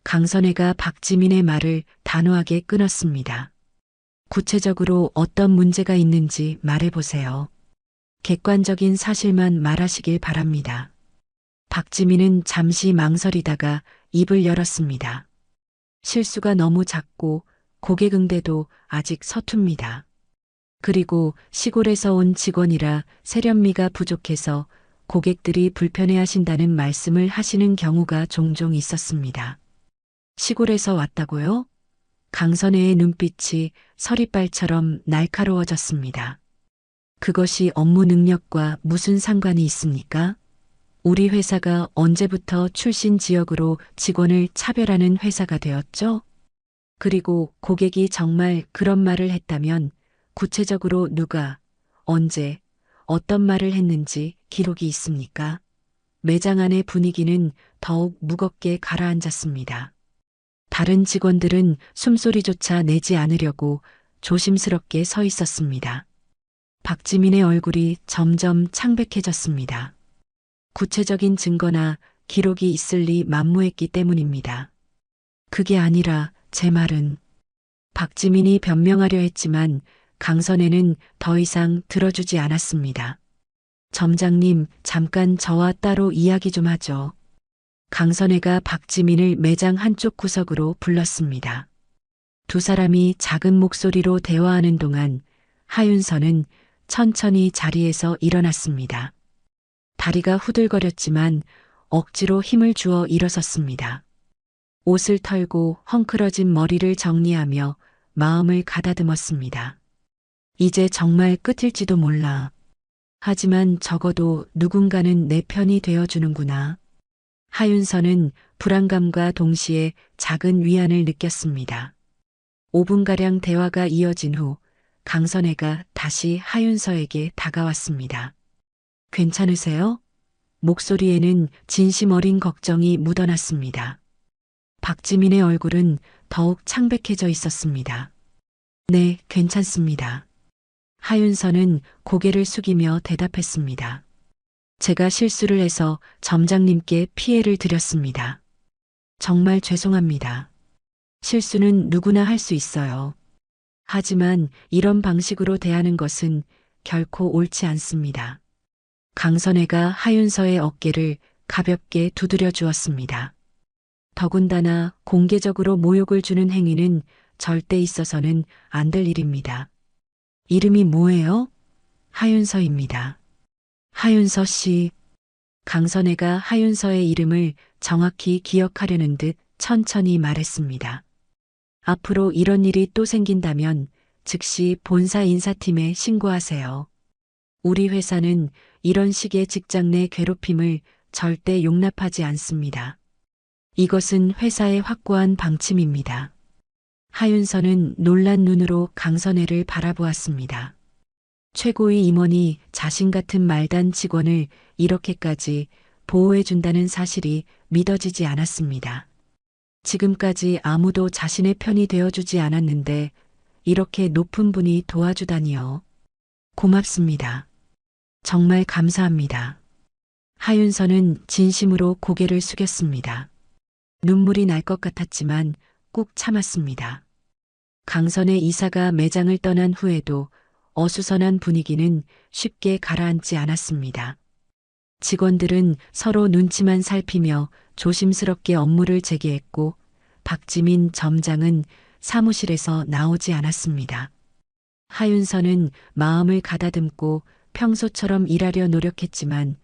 강선혜가 박지민의 말을 단호하게 끊었습니다. 구체적으로 어떤 문제가 있는지 말해보세요. 객관적인 사실만 말하시길 바랍니다. 박지민은 잠시 망설이다가 입을 열었습니다. 실수가 너무 작고 고객 응대도 아직 서툽니다. 그리고 시골에서 온 직원이라 세련미가 부족해서 고객들이 불편해하신다는 말씀을 하시는 경우가 종종 있었습니다. 시골에서 왔다고요? 강선혜의 눈빛이 서리빨처럼 날카로워졌습니다. 그것이 업무 능력과 무슨 상관이 있습니까? 우리 회사가 언제부터 출신 지역으로 직원을 차별하는 회사가 되었죠? 그리고 고객이 정말 그런 말을 했다면 구체적으로 누가, 언제, 어떤 말을 했는지 기록이 있습니까? 매장 안의 분위기는 더욱 무겁게 가라앉았습니다. 다른 직원들은 숨소리조차 내지 않으려고 조심스럽게 서 있었습니다. 박지민의 얼굴이 점점 창백해졌습니다. 구체적인 증거나 기록이 있을 리 만무했기 때문입니다. 그게 아니라 제 말은. 박지민이 변명하려 했지만 강선혜는 더 이상 들어주지 않았습니다. 점장님, 잠깐 저와 따로 이야기 좀 하죠. 강선혜가 박지민을 매장 한쪽 구석으로 불렀습니다. 두 사람이 작은 목소리로 대화하는 동안 하윤서는 천천히 자리에서 일어났습니다. 다리가 후들거렸지만 억지로 힘을 주어 일어섰습니다. 옷을 털고 헝클어진 머리를 정리하며 마음을 가다듬었습니다. 이제 정말 끝일지도 몰라. 하지만 적어도 누군가는 내 편이 되어주는구나. 하윤서는 불안감과 동시에 작은 위안을 느꼈습니다. 5분가량 대화가 이어진 후 강선혜가 다시 하윤서에게 다가왔습니다. 괜찮으세요? 목소리에는 진심 어린 걱정이 묻어났습니다. 박지민의 얼굴은 더욱 창백해져 있었습니다. 네, 괜찮습니다. 하윤서는 고개를 숙이며 대답했습니다. 제가 실수를 해서 점장님께 피해를 드렸습니다. 정말 죄송합니다. 실수는 누구나 할 수 있어요. 하지만 이런 방식으로 대하는 것은 결코 옳지 않습니다. 강선혜가 하윤서의 어깨를 가볍게 두드려 주었습니다. 더군다나 공개적으로 모욕을 주는 행위는 절대 있어서는 안 될 일입니다. 이름이 뭐예요? 하윤서입니다. 하윤서 씨. 강선혜가 하윤서의 이름을 정확히 기억하려는 듯 천천히 말했습니다. 앞으로 이런 일이 또 생긴다면 즉시 본사 인사팀에 신고하세요. 우리 회사는 이런 식의 직장 내 괴롭힘을 절대 용납하지 않습니다. 이것은 회사의 확고한 방침입니다. 하윤서는 놀란 눈으로 강선혜를 바라보았습니다. 최고위 임원이 자신 같은 말단 직원을 이렇게까지 보호해준다는 사실이 믿어지지 않았습니다. 지금까지 아무도 자신의 편이 되어주지 않았는데 이렇게 높은 분이 도와주다니요. 고맙습니다. 정말 감사합니다. 하윤서는 진심으로 고개를 숙였습니다. 눈물이 날 것 같았지만 꾹 참았습니다. 강선의 이사가 매장을 떠난 후에도 어수선한 분위기는 쉽게 가라앉지 않았습니다. 직원들은 서로 눈치만 살피며 조심스럽게 업무를 재개했고 박지민 점장은 사무실에서 나오지 않았습니다. 하윤서는 마음을 가다듬고 평소처럼 일하려 노력했지만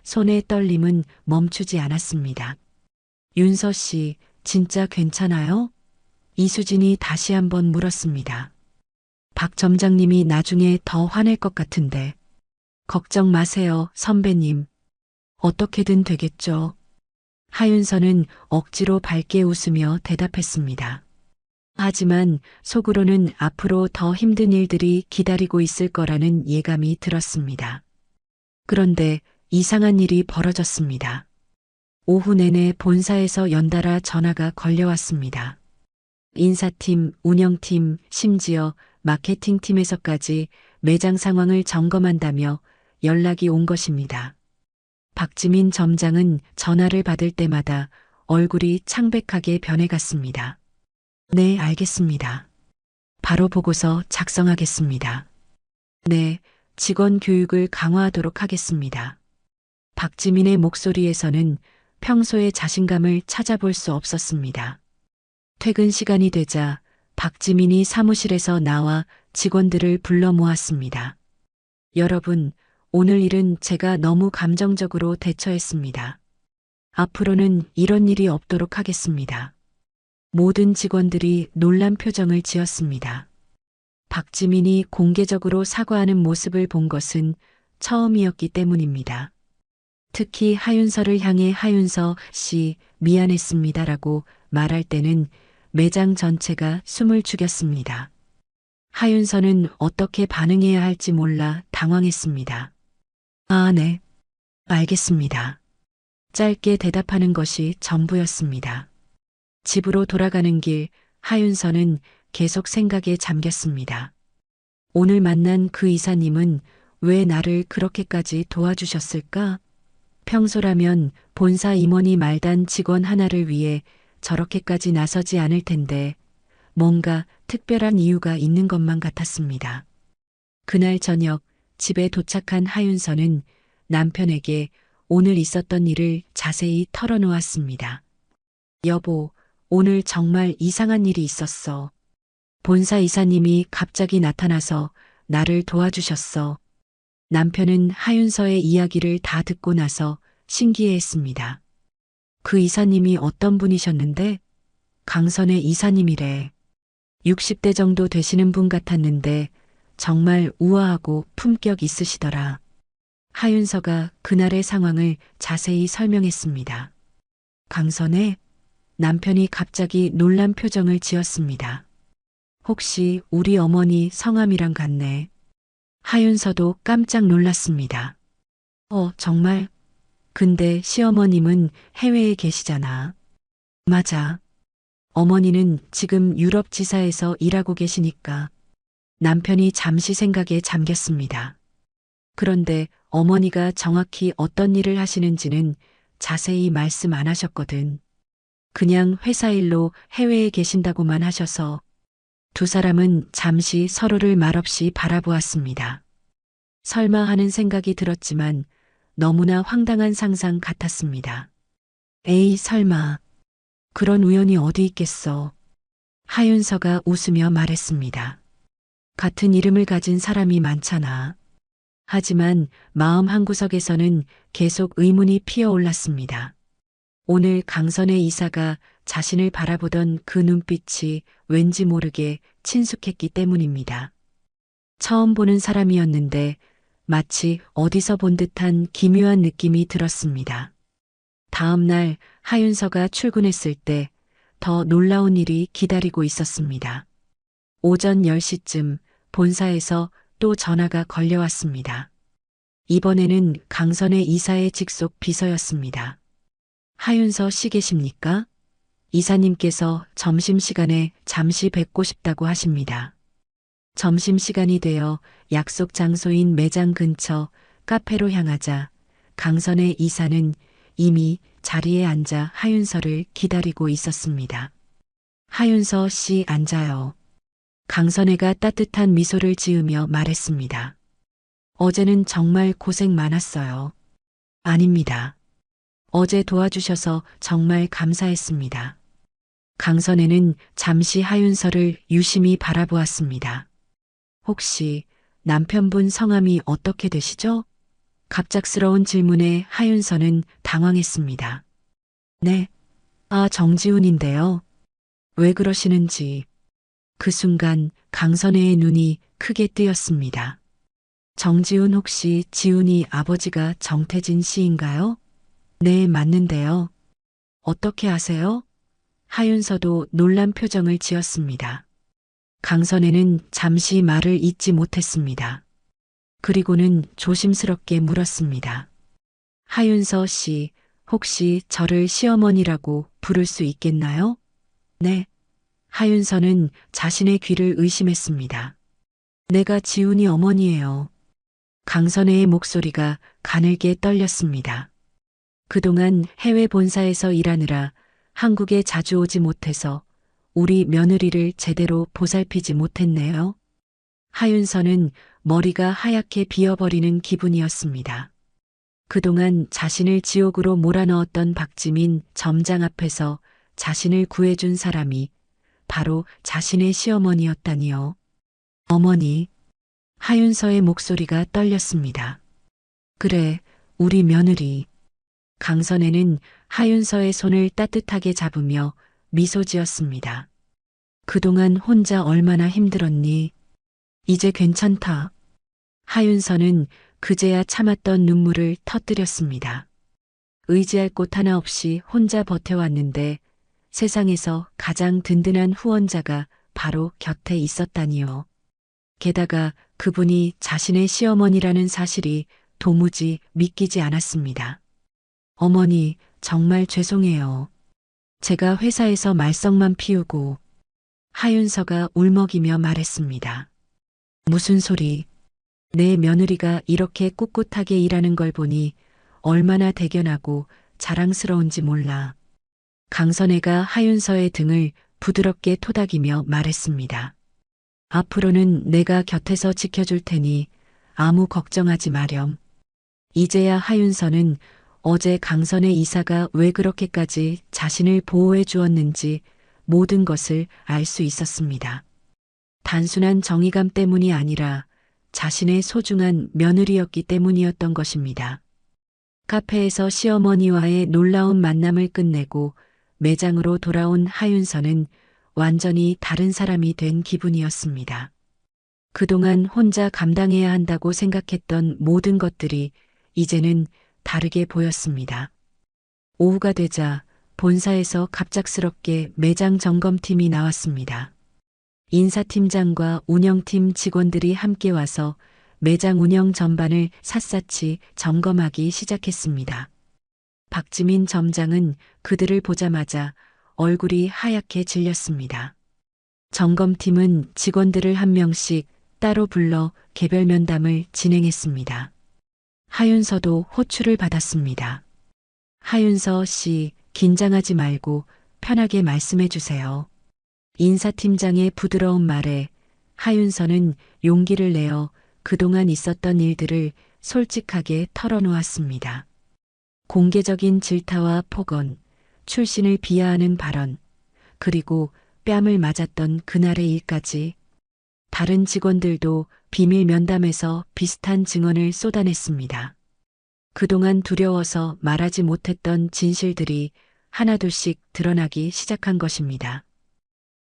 손의 떨림은 멈추지 않았습니다. 윤서 씨, 진짜 괜찮아요? 이수진이 다시 한번 물었습니다. 박 점장님이 나중에 더 화낼 것 같은데. 걱정 마세요, 선배님. 어떻게든 되겠죠. 하윤서는 억지로 밝게 웃으며 대답했습니다. 하지만 속으로는 앞으로 더 힘든 일들이 기다리고 있을 거라는 예감이 들었습니다. 그런데 이상한 일이 벌어졌습니다. 오후 내내 본사에서 연달아 전화가 걸려왔습니다. 인사팀, 운영팀, 심지어 마케팅팀에서까지 매장 상황을 점검한다며 연락이 온 것입니다. 박지민 점장은 전화를 받을 때마다 얼굴이 창백하게 변해갔습니다. 네, 알겠습니다. 바로 보고서 작성하겠습니다. 네, 직원 교육을 강화하도록 하겠습니다. 박지민의 목소리에서는 평소의 자신감을 찾아볼 수 없었습니다. 퇴근 시간이 되자 박지민이 사무실에서 나와 직원들을 불러 모았습니다. 여러분, 오늘 일은 제가 너무 감정적으로 대처했습니다. 앞으로는 이런 일이 없도록 하겠습니다. 모든 직원들이 놀란 표정을 지었습니다. 박지민이 공개적으로 사과하는 모습을 본 것은 처음이었기 때문입니다. 특히 하윤서를 향해 하윤서 씨 미안했습니다라고 말할 때는 매장 전체가 숨을 죽였습니다. 하윤서는 어떻게 반응해야 할지 몰라 당황했습니다. 아, 네. 알겠습니다. 짧게 대답하는 것이 전부였습니다. 집으로 돌아가는 길 하윤서는 계속 생각에 잠겼습니다. 오늘 만난 그 이사님은 왜 나를 그렇게까지 도와주셨을까? 평소라면 본사 임원이 말단 직원 하나를 위해 저렇게까지 나서지 않을 텐데 뭔가 특별한 이유가 있는 것만 같았습니다. 그날 저녁 집에 도착한 하윤서는 남편에게 오늘 있었던 일을 자세히 털어놓았습니다. 여보, 오늘 정말 이상한 일이 있었어. 본사 이사님이 갑자기 나타나서 나를 도와주셨어. 남편은 하윤서의 이야기를 다 듣고 나서 신기해했습니다. 그 이사님이 어떤 분이셨는데? 강선의 이사님이래. 60대 정도 되시는 분 같았는데 정말 우아하고 품격 있으시더라. 하윤서가 그날의 상황을 자세히 설명했습니다. 강선의? 남편이 갑자기 놀란 표정을 지었습니다. 혹시 우리 어머니 성함이랑 같네. 하윤서도 깜짝 놀랐습니다. 정말? 근데 시어머님은 해외에 계시잖아. 맞아. 어머니는 지금 유럽 지사에서 일하고 계시니까. 남편이 잠시 생각에 잠겼습니다. 그런데 어머니가 정확히 어떤 일을 하시는지는 자세히 말씀 안 하셨거든. 그냥 회사 일로 해외에 계신다고만 하셔서 두 사람은 잠시 서로를 말없이 바라보았습니다. 설마 하는 생각이 들었지만 너무나 황당한 상상 같았습니다. 에이, 설마. 그런 우연이 어디 있겠어. 하윤서가 웃으며 말했습니다. 같은 이름을 가진 사람이 많잖아. 하지만 마음 한구석에서는 계속 의문이 피어올랐습니다. 오늘 강선의 이사가 자신을 바라보던 그 눈빛이 왠지 모르게 친숙했기 때문입니다. 처음 보는 사람이었는데 마치 어디서 본 듯한 기묘한 느낌이 들었습니다. 다음 날 하윤서가 출근했을 때 더 놀라운 일이 기다리고 있었습니다. 오전 10시쯤 본사에서 또 전화가 걸려왔습니다. 이번에는 강선의 이사의 직속 비서였습니다. 하윤서 씨 계십니까? 이사님께서 점심시간에 잠시 뵙고 싶다고 하십니다. 점심시간이 되어 약속 장소인 매장 근처 카페로 향하자 강선의 이사는 이미 자리에 앉아 하윤서를 기다리고 있었습니다. 하윤서 씨 앉아요. 강선혜가 따뜻한 미소를 지으며 말했습니다. 어제는 정말 고생 많았어요. 아닙니다. 어제 도와주셔서 정말 감사했습니다. 강선혜는 잠시 하윤서를 유심히 바라보았습니다. 혹시 남편분 성함이 어떻게 되시죠? 갑작스러운 질문에 하윤서는 당황했습니다. 네. 정지훈인데요. 왜 그러시는지. 그 순간 강선혜의 눈이 크게 뜨였습니다. 정지훈 혹시 지훈이 아버지가 정태진 씨인가요? 네, 맞는데요. 어떻게 아세요? 하윤서도 놀란 표정을 지었습니다. 강선혜는 잠시 말을 잇지 못했습니다. 그리고는 조심스럽게 물었습니다. 하윤서 씨, 혹시 저를 시어머니라고 부를 수 있겠나요? 네. 하윤서는 자신의 귀를 의심했습니다. 내가 지훈이 어머니예요. 강선혜의 목소리가 가늘게 떨렸습니다. 그동안 해외 본사에서 일하느라 한국에 자주 오지 못해서 우리 며느리를 제대로 보살피지 못했네요. 하윤서는 머리가 하얗게 비어버리는 기분이었습니다. 그동안 자신을 지옥으로 몰아넣었던 박지민 점장 앞에서 자신을 구해준 사람이 바로 자신의 시어머니였다니요. 어머니. 하윤서의 목소리가 떨렸습니다. 그래, 우리 며느리. 강선혜는 하윤서의 손을 따뜻하게 잡으며 미소 지었습니다. 그동안 혼자 얼마나 힘들었니? 이제 괜찮다. 하윤서는 그제야 참았던 눈물을 터뜨렸습니다. 의지할 곳 하나 없이 혼자 버텨왔는데 세상에서 가장 든든한 후원자가 바로 곁에 있었다니요. 게다가 그분이 자신의 시어머니라는 사실이 도무지 믿기지 않았습니다. 어머니, 정말 죄송해요. 제가 회사에서 말썽만 피우고. 하윤서가 울먹이며 말했습니다. 무슨 소리. 내 며느리가 이렇게 꿋꿋하게 일하는 걸 보니 얼마나 대견하고 자랑스러운지 몰라. 강선혜가 하윤서의 등을 부드럽게 토닥이며 말했습니다. 앞으로는 내가 곁에서 지켜줄 테니 아무 걱정하지 마렴. 이제야 하윤서는 어제 강선의 이사가 왜 그렇게까지 자신을 보호해 주었는지 모든 것을 알 수 있었습니다. 단순한 정의감 때문이 아니라 자신의 소중한 며느리였기 때문이었던 것입니다. 카페에서 시어머니와의 놀라운 만남을 끝내고 매장으로 돌아온 하윤서는 완전히 다른 사람이 된 기분이었습니다. 그동안 혼자 감당해야 한다고 생각했던 모든 것들이 이제는 다르게 보였습니다. 오후가 되자 본사에서 갑작스럽게 매장 점검팀이 나왔습니다. 인사팀장과 운영팀 직원들이 함께 와서 매장 운영 전반을 샅샅이 점검하기 시작했습니다. 박지민 점장은 그들을 보자마자 얼굴이 하얗게 질렸습니다. 점검팀은 직원들을 한 명씩 따로 불러 개별 면담을 진행했습니다. 하윤서도 호출을 받았습니다. 하윤서 씨, 긴장하지 말고 편하게 말씀해 주세요. 인사팀장의 부드러운 말에 하윤서는 용기를 내어 그동안 있었던 일들을 솔직하게 털어놓았습니다. 공개적인 질타와 폭언, 출신을 비하하는 발언, 그리고 뺨을 맞았던 그날의 일까지. 다른 직원들도 비밀 면담에서 비슷한 증언을 쏟아냈습니다. 그동안 두려워서 말하지 못했던 진실들이 하나둘씩 드러나기 시작한 것입니다.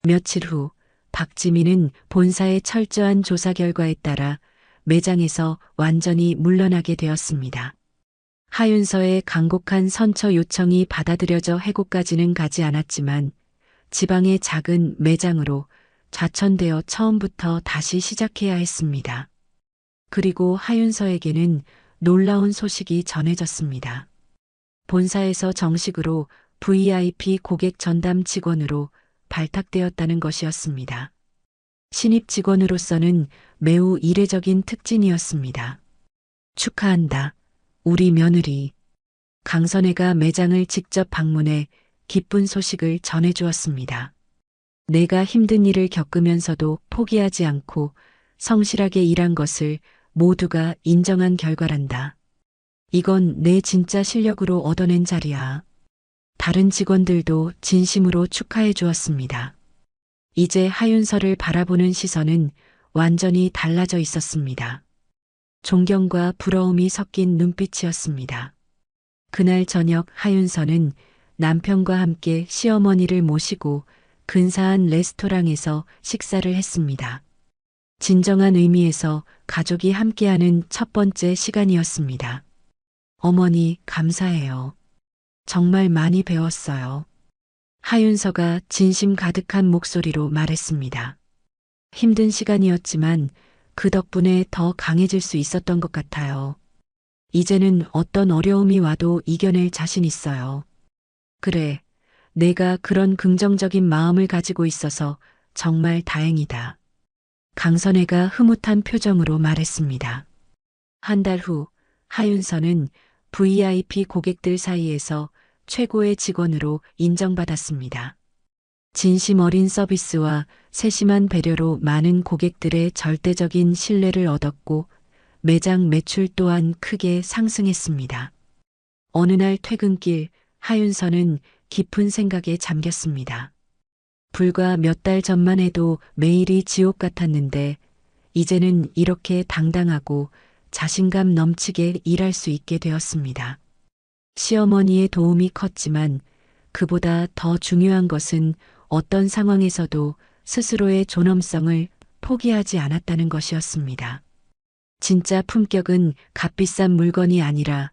며칠 후 박지민은 본사의 철저한 조사 결과에 따라 매장에서 완전히 물러나게 되었습니다. 하윤서의 간곡한 선처 요청이 받아들여져 해고까지는 가지 않았지만 지방의 작은 매장으로 좌천되어 처음부터 다시 시작해야 했습니다. 그리고 하윤서에게는 놀라운 소식이 전해졌습니다. 본사에서 정식으로 VIP 고객 전담 직원으로 발탁되었다는 것이었습니다. 신입 직원으로서는 매우 이례적인 특진이었습니다. 축하한다, 우리 며느리. 강선혜가 매장을 직접 방문해 기쁜 소식을 전해주었습니다. 내가 힘든 일을 겪으면서도 포기하지 않고 성실하게 일한 것을 모두가 인정한 결과란다. 이건 내 진짜 실력으로 얻어낸 자리야. 다른 직원들도 진심으로 축하해 주었습니다. 이제 하윤서를 바라보는 시선은 완전히 달라져 있었습니다. 존경과 부러움이 섞인 눈빛이었습니다. 그날 저녁 하윤서는 남편과 함께 시어머니를 모시고 근사한 레스토랑에서 식사를 했습니다. 진정한 의미에서 가족이 함께하는 첫 번째 시간이었습니다. 어머니, 감사해요. 정말 많이 배웠어요. 하윤서가 진심 가득한 목소리로 말했습니다. 힘든 시간이었지만 그 덕분에 더 강해질 수 있었던 것 같아요. 이제는 어떤 어려움이 와도 이겨낼 자신 있어요. 그래, 내가 그런 긍정적인 마음을 가지고 있어서 정말 다행이다. 강선혜가 흐뭇한 표정으로 말했습니다. 한 달 후 하윤서는 VIP 고객들 사이에서 최고의 직원으로 인정받았습니다. 진심 어린 서비스와 세심한 배려로 많은 고객들의 절대적인 신뢰를 얻었고 매장 매출 또한 크게 상승했습니다. 어느 날 퇴근길 하윤서는 깊은 생각에 잠겼습니다. 불과 몇 달 전만 해도 매일이 지옥 같았는데 이제는 이렇게 당당하고 자신감 넘치게 일할 수 있게 되었습니다. 시어머니의 도움이 컸지만 그보다 더 중요한 것은 어떤 상황에서도 스스로의 존엄성을 포기하지 않았다는 것이었습니다. 진짜 품격은 값비싼 물건이 아니라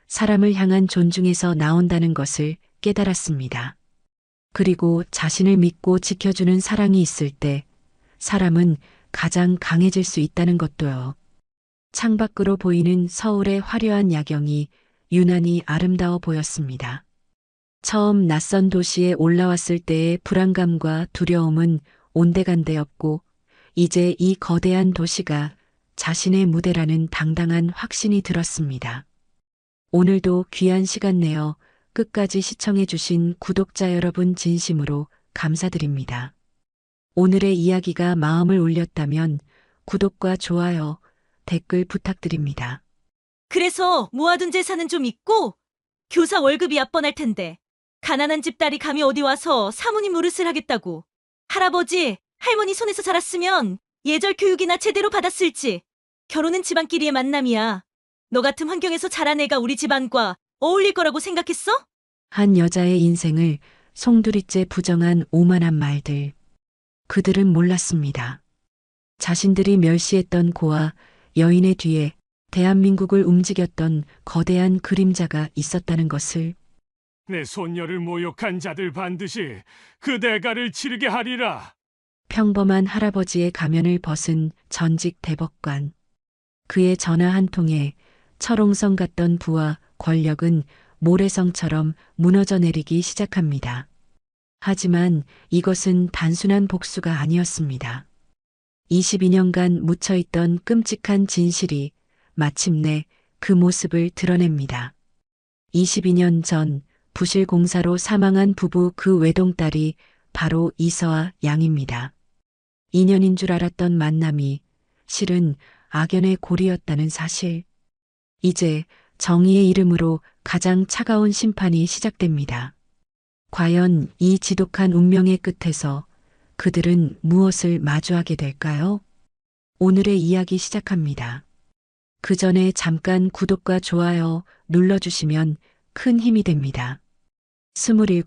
사람을 향한 존중에서 나온다는 것을 깨달았습니다. 그리고 자신을 믿고 지켜주는 사랑이 있을 때 사람은 가장 강해질 수 있다는 것도요. 창밖으로 보이는 서울의 화려한 야경이 유난히 아름다워 보였습니다. 처음 낯선 도시에 올라왔을 때의 불안감과 두려움은 온데간데였고 이제 이 거대한 도시가 자신의 무대라는 당당한 확신이 들었습니다. 오늘도 귀한 시간 내어 끝까지 시청해 주신 구독자 여러분 진심으로 감사드립니다. 오늘의 이야기가 마음을 울렸다면 구독과 좋아요, 댓글 부탁드립니다. 그래서 모아둔 재산은 좀 있고 교사 월급이 압번할 텐데 가난한 집 딸이 감히 어디 와서 사모님 노릇을 하겠다고. 할아버지, 할머니 손에서 자랐으면 예절 교육이나 제대로 받았을지. 결혼은 집안끼리의 만남이야. 너 같은 환경에서 자란 애가 우리 집안과 어울릴 거라고 생각했어? 한 여자의 인생을 송두리째 부정한 오만한 말들. 그들은 몰랐습니다. 자신들이 멸시했던 고아 여인의 뒤에 대한민국을 움직였던 거대한 그림자가 있었다는 것을. 내 손녀를 모욕한 자들 반드시 그 대가를 치르게 하리라. 평범한 할아버지의 가면을 벗은 전직 대법관. 그의 전화 한 통에 철옹성 같던 부와 권력은 모래성처럼 무너져 내리기 시작합니다. 하지만 이것은 단순한 복수가 아니었습니다. 22년간 묻혀있던 끔찍한 진실이 마침내 그 모습을 드러냅니다. 22년 전 부실공사로 사망한 부부 그 외동딸이 바로 이서아 양입니다. 인연인 줄 알았던 만남이 실은 악연의 골이었다는 사실. 이제 정의의 이름으로 가장 차가운 심판이 시작됩니다. 과연 이 지독한 운명의 끝에서 그들은 무엇을 마주하게 될까요? 오늘의 이야기 시작합니다. 그 전에 잠깐 구독과 좋아요 눌러주시면 큰 힘이 됩니다. 27,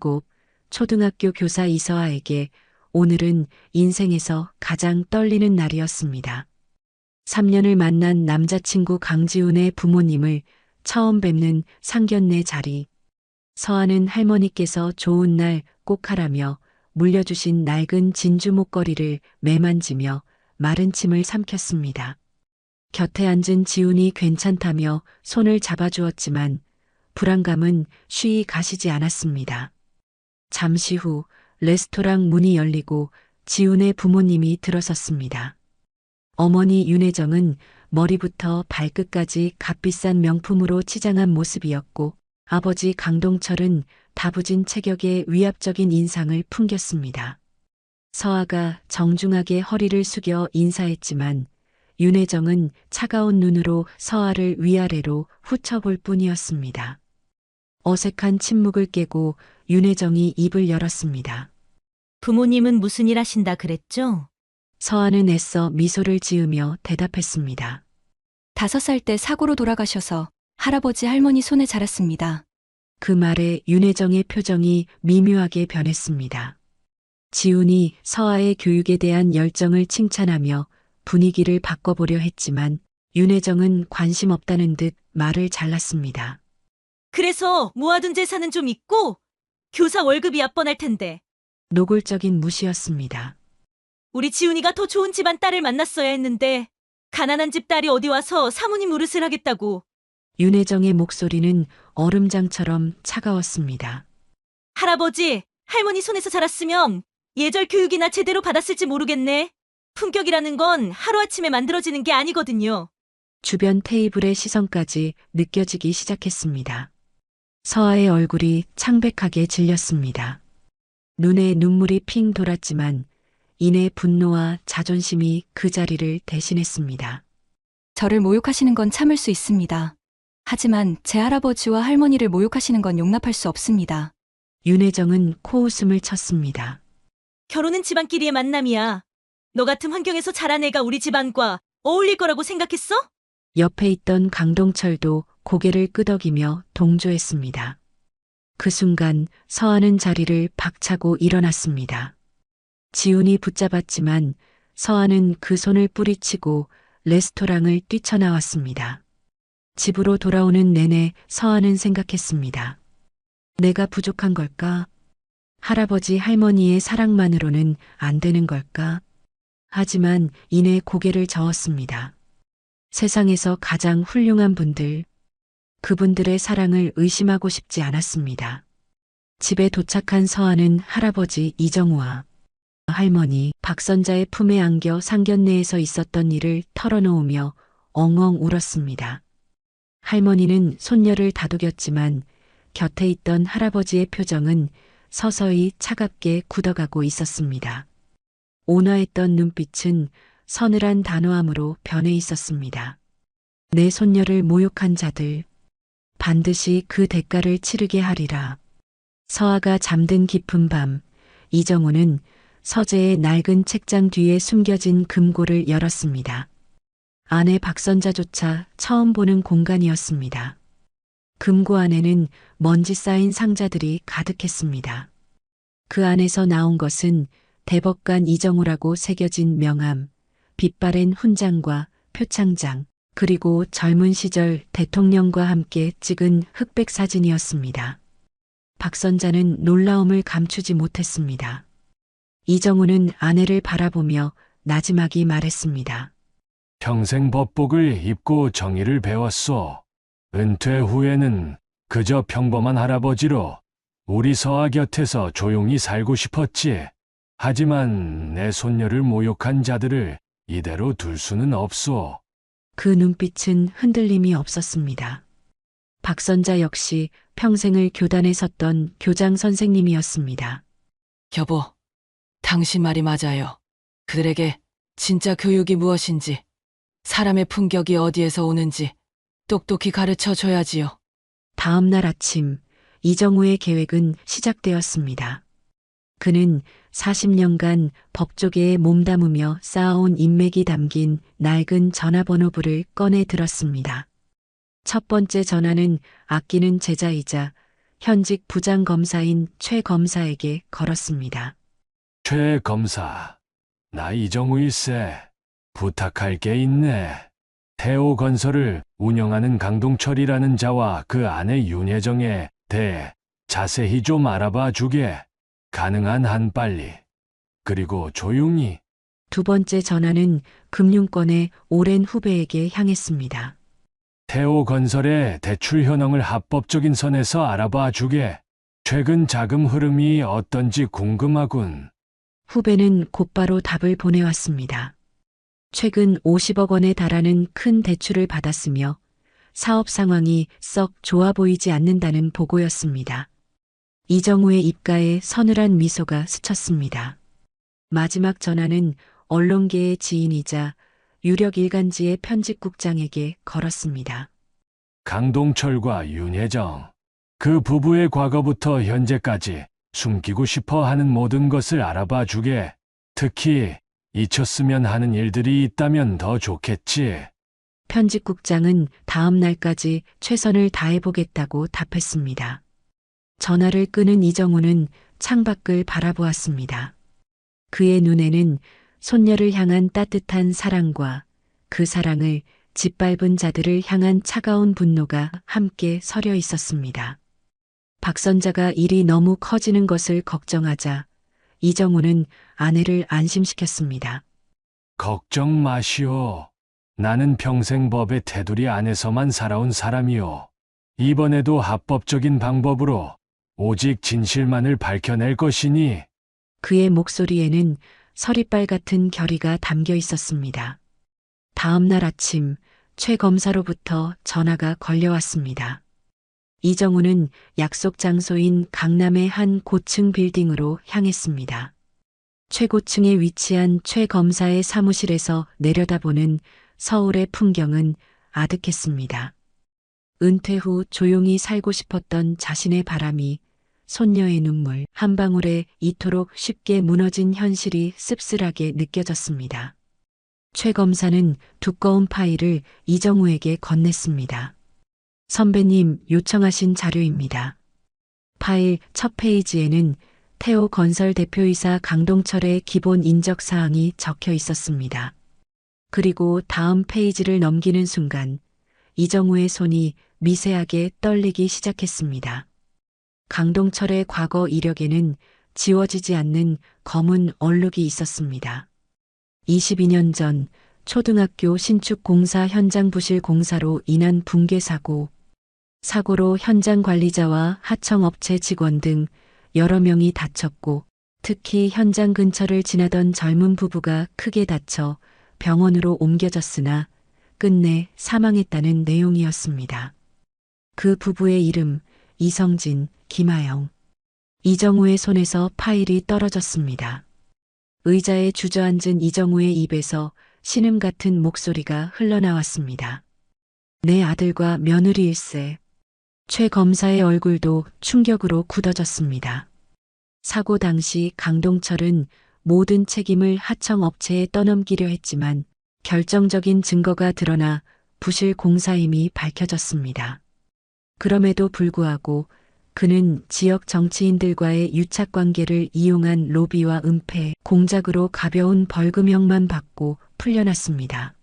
초등학교 교사 이서아에게 오늘은 인생에서 가장 떨리는 날이었습니다. 3년을 만난 남자친구 강지훈의 부모님을 처음 뵙는 상견례 자리. 서아는 할머니께서 좋은 날 꼭 하라며 물려주신 낡은 진주 목걸이를 매만지며 마른 침을 삼켰습니다. 곁에 앉은 지훈이 괜찮다며 손을 잡아주었지만 불안감은 쉬이 가시지 않았습니다. 잠시 후 레스토랑 문이 열리고 지훈의 부모님이 들어섰습니다. 어머니 윤혜정은 머리부터 발끝까지 값비싼 명품으로 치장한 모습이었고 아버지 강동철은 다부진 체격에 위압적인 인상을 풍겼습니다. 서아가 정중하게 허리를 숙여 인사했지만 윤혜정은 차가운 눈으로 서아를 위아래로 훑어볼 뿐이었습니다. 어색한 침묵을 깨고 윤혜정이 입을 열었습니다. 부모님은 무슨 일 하신다 그랬죠? 서아는 애써 미소를 지으며 대답했습니다. 5살 때 사고로 돌아가셔서 할아버지 할머니 손에 자랐습니다. 그 말에 윤혜정의 표정이 미묘하게 변했습니다. 지훈이 서아의 교육에 대한 열정을 칭찬하며 분위기를 바꿔보려 했지만 윤혜정은 관심 없다는 듯 말을 잘랐습니다. 그래서 모아둔 재산은 좀 있고 교사 월급이야 뻔할 텐데 노골적인 무시였습니다. 우리 지훈이가 더 좋은 집안 딸을 만났어야 했는데 가난한 집 딸이 어디 와서 사모님 노릇을 하겠다고. 윤혜정의 목소리는 얼음장처럼 차가웠습니다. 할아버지, 할머니 손에서 자랐으면 예절 교육이나 제대로 받았을지 모르겠네. 품격이라는 건 하루아침에 만들어지는 게 아니거든요. 주변 테이블의 시선까지 느껴지기 시작했습니다. 서아의 얼굴이 창백하게 질렸습니다. 눈에 눈물이 핑 돌았지만 이내 분노와 자존심이 그 자리를 대신했습니다. 저를 모욕하시는 건 참을 수 있습니다. 하지만 제 할아버지와 할머니를 모욕하시는 건 용납할 수 없습니다. 윤혜정은 코웃음을 쳤습니다. 결혼은 집안끼리의 만남이야. 너 같은 환경에서 자란 애가 우리 집안과 어울릴 거라고 생각했어? 옆에 있던 강동철도 고개를 끄덕이며 동조했습니다. 그 순간 서아는 자리를 박차고 일어났습니다. 지훈이 붙잡았지만 서아는 그 손을 뿌리치고 레스토랑을 뛰쳐나왔습니다. 집으로 돌아오는 내내 서아는 생각했습니다. 내가 부족한 걸까? 할아버지 할머니의 사랑만으로는 안 되는 걸까? 하지만 이내 고개를 저었습니다. 세상에서 가장 훌륭한 분들, 그분들의 사랑을 의심하고 싶지 않았습니다. 집에 도착한 서아는 할아버지 이정우와 할머니 박선자의 품에 안겨 상견례에서 있었던 일을 털어놓으며 엉엉 울었습니다. 할머니는 손녀를 다독였지만 곁에 있던 할아버지의 표정은 서서히 차갑게 굳어가고 있었습니다. 온화했던 눈빛은 서늘한 단호함으로 변해 있었습니다. 내 손녀를 모욕한 자들, 반드시 그 대가를 치르게 하리라. 서아가 잠든 깊은 밤, 이정우는 서재의 낡은 책장 뒤에 숨겨진 금고를 열었습니다. 아내 박선자조차 처음 보는 공간이었습니다. 금고 안에는 먼지 쌓인 상자들이 가득했습니다. 그 안에서 나온 것은 대법관 이정우라고 새겨진 명함, 빛바랜 훈장과 표창장, 그리고 젊은 시절 대통령과 함께 찍은 흑백 사진이었습니다. 박선자는 놀라움을 감추지 못했습니다. 이정우는 아내를 바라보며 나지막이 말했습니다. 평생 법복을 입고 정의를 배웠소. 은퇴 후에는 그저 평범한 할아버지로 우리 서아 곁에서 조용히 살고 싶었지. 하지만 내 손녀를 모욕한 자들을 이대로 둘 수는 없소. 그 눈빛은 흔들림이 없었습니다. 박선자 역시 평생을 교단에 섰던 교장 선생님이었습니다. 여보, 당신 말이 맞아요. 그들에게 진짜 교육이 무엇인지, 사람의 품격이 어디에서 오는지 똑똑히 가르쳐 줘야지요. 다음 날 아침, 이정우의 계획은 시작되었습니다. 그는 40년간 법조계에 몸담으며 쌓아온 인맥이 담긴 낡은 전화번호부를 꺼내 들었습니다. 첫 번째 전화는 아끼는 제자이자 현직 부장검사인 최 검사에게 걸었습니다. 최 검사, 나 이정우일세. 부탁할 게 있네. 태호건설을 운영하는 강동철이라는 자와 그 아내 윤혜정에 대해 자세히 좀 알아봐 주게. 가능한 한 빨리. 그리고 조용히. 두 번째 전화는 금융권의 오랜 후배에게 향했습니다. 태호건설의 대출 현황을 합법적인 선에서 알아봐 주게. 최근 자금 흐름이 어떤지 궁금하군. 후배는 곧바로 답을 보내왔습니다. 최근 50억 원에 달하는 큰 대출을 받았으며 사업 상황이 썩 좋아 보이지 않는다는 보고였습니다. 이정우의 입가에 서늘한 미소가 스쳤습니다. 마지막 전화는 언론계의 지인이자 유력 일간지의 편집국장에게 걸었습니다. 강동철과 윤혜정. 그 부부의 과거부터 현재까지 숨기고 싶어 하는 모든 것을 알아봐 주게. 특히 잊혔으면 하는 일들이 있다면 더 좋겠지. 편집국장은 다음 날까지 최선을 다해보겠다고 답했습니다. 전화를 끊은 이정우는 창밖을 바라보았습니다. 그의 눈에는 손녀를 향한 따뜻한 사랑과 그 사랑을 짓밟은 자들을 향한 차가운 분노가 함께 서려 있었습니다. 박선자가 일이 너무 커지는 것을 걱정하자 이정우는 아내를 안심시켰습니다. 걱정 마시오. 나는 평생 법의 테두리 안에서만 살아온 사람이오. 이번에도 합법적인 방법으로 오직 진실만을 밝혀낼 것이니. 그의 목소리에는 서리빨 같은 결의가 담겨 있었습니다. 다음 날 아침 최 검사로부터 전화가 걸려왔습니다. 이정우는 약속 장소인 강남의 한 고층 빌딩으로 향했습니다. 최고층에 위치한 최 검사의 사무실에서 내려다보는 서울의 풍경은 아득했습니다. 은퇴 후 조용히 살고 싶었던 자신의 바람이, 손녀의 눈물 한 방울에 이토록 쉽게 무너진 현실이 씁쓸하게 느껴졌습니다. 최 검사는 두꺼운 파일을 이정우에게 건넸습니다. 선배님 요청하신 자료입니다. 파일 첫 페이지에는 태호건설 대표이사 강동철의 기본 인적 사항이 적혀 있었습니다. 그리고 다음 페이지를 넘기는 순간 이정우의 손이 미세하게 떨리기 시작했습니다. 강동철의 과거 이력에는 지워지지 않는 검은 얼룩이 있었습니다. 22년 전 초등학교 신축 공사 현장 부실 공사로 인한 붕괴 사고로 현장 관리자와 하청업체 직원 등 여러 명이 다쳤고 특히 현장 근처를 지나던 젊은 부부가 크게 다쳐 병원으로 옮겨졌으나 끝내 사망했다는 내용이었습니다. 그 부부의 이름 이성진, 김하영. 이정우의 손에서 파일이 떨어졌습니다. 의자에 주저앉은 이정우의 입에서 신음 같은 목소리가 흘러나왔습니다. 내 아들과 며느리일세. 최 검사의 얼굴도 충격으로 굳어졌습니다. 사고 당시 강동철은 모든 책임을 하청업체에 떠넘기려 했지만 결정적인 증거가 드러나 부실 공사임이 밝혀졌습니다. 그럼에도 불구하고 그는 지역 정치인들과의 유착관계를 이용한 로비와 은폐, 공작으로 가벼운 벌금형만 받고 풀려났습니다.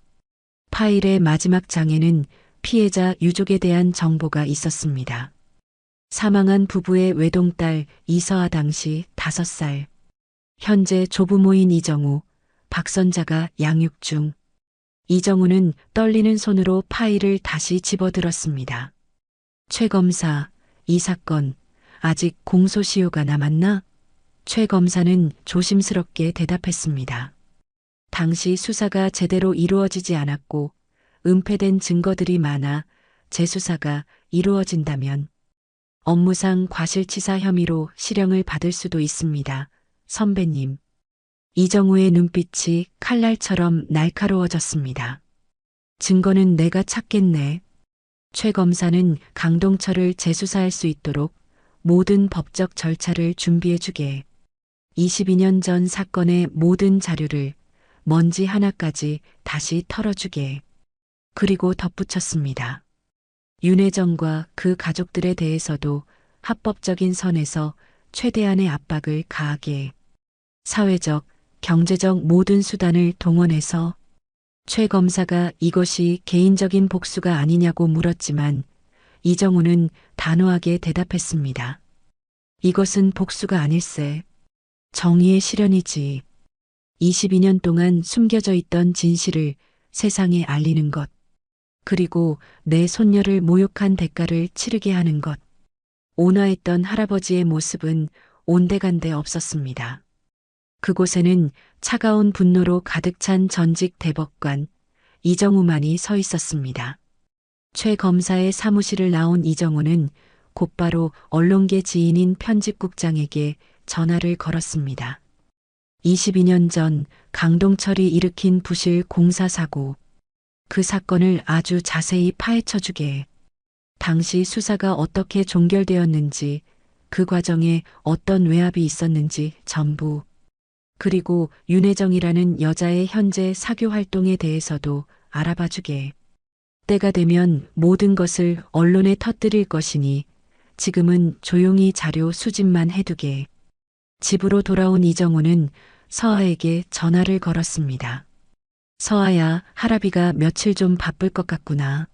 파일의 마지막 장에는 피해자 유족에 대한 정보가 있었습니다. 사망한 부부의 외동딸 이서아 당시 5살. 현재 조부모인 이정우, 박선자가 양육 중. 이정우는 떨리는 손으로 파일을 다시 집어들었습니다. 최 검사, 이 사건 아직 공소시효가 남았나? 최 검사는 조심스럽게 대답했습니다. 당시 수사가 제대로 이루어지지 않았고 은폐된 증거들이 많아 재수사가 이루어진다면 업무상 과실치사 혐의로 실형을 받을 수도 있습니다. 선배님. 이정우의 눈빛이 칼날처럼 날카로워졌습니다. 증거는 내가 찾겠네. 최 검사는 강동철을 재수사할 수 있도록 모든 법적 절차를 준비해주게. 22년 전 사건의 모든 자료를 먼지 하나까지 다시 털어주게. 그리고 덧붙였습니다. 윤혜정과 그 가족들에 대해서도 합법적인 선에서 최대한의 압박을 가하게 사회적, 경제적 모든 수단을 동원해서 최 검사가 이것이 개인적인 복수가 아니냐고 물었지만 이정우는 단호하게 대답했습니다. 이것은 복수가 아닐세. 정의의 실현이지. 22년 동안 숨겨져 있던 진실을 세상에 알리는 것. 그리고 내 손녀를 모욕한 대가를 치르게 하는 것. 온화했던 할아버지의 모습은 온데간데 없었습니다. 그곳에는 차가운 분노로 가득 찬 전직 대법관 이정우만이 서 있었습니다. 최 검사의 사무실을 나온 이정우는 곧바로 언론계 지인인 편집국장에게 전화를 걸었습니다. 22년 전 강동철이 일으킨 부실 공사사고, 그 사건을 아주 자세히 파헤쳐주게. 당시 수사가 어떻게 종결되었는지, 그 과정에 어떤 외압이 있었는지 전부. 그리고 윤혜정이라는 여자의 현재 사교 활동에 대해서도 알아봐주게. 때가 되면 모든 것을 언론에 터뜨릴 것이니 지금은 조용히 자료 수집만 해두게. 집으로 돌아온 이정우는 서아에게 전화를 걸었습니다. 서아야, 할아비가 며칠 좀 바쁠 것 같구나.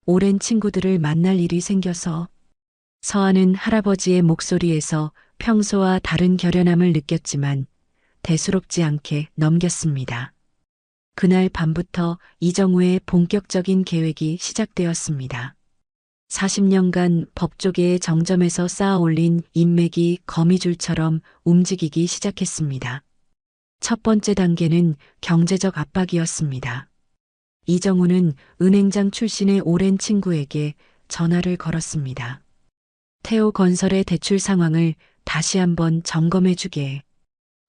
오랜 친구들을 만날 일이 생겨서. 서아는 할아버지의 목소리에서 평소와 다른 결연함을 느꼈지만 대수롭지 않게 넘겼습니다. 그날 밤부터 이정우의 본격적인 계획이 시작되었습니다. 40년간 법조계의 정점에서 쌓아 올린 인맥이 거미줄처럼 움직이기 시작했습니다. 첫 번째 단계는 경제적 압박이었습니다. 이정우는 은행장 출신의 오랜 친구에게 전화를 걸었습니다. 태오건설의 대출 상황을 다시 한번 점검해 주게.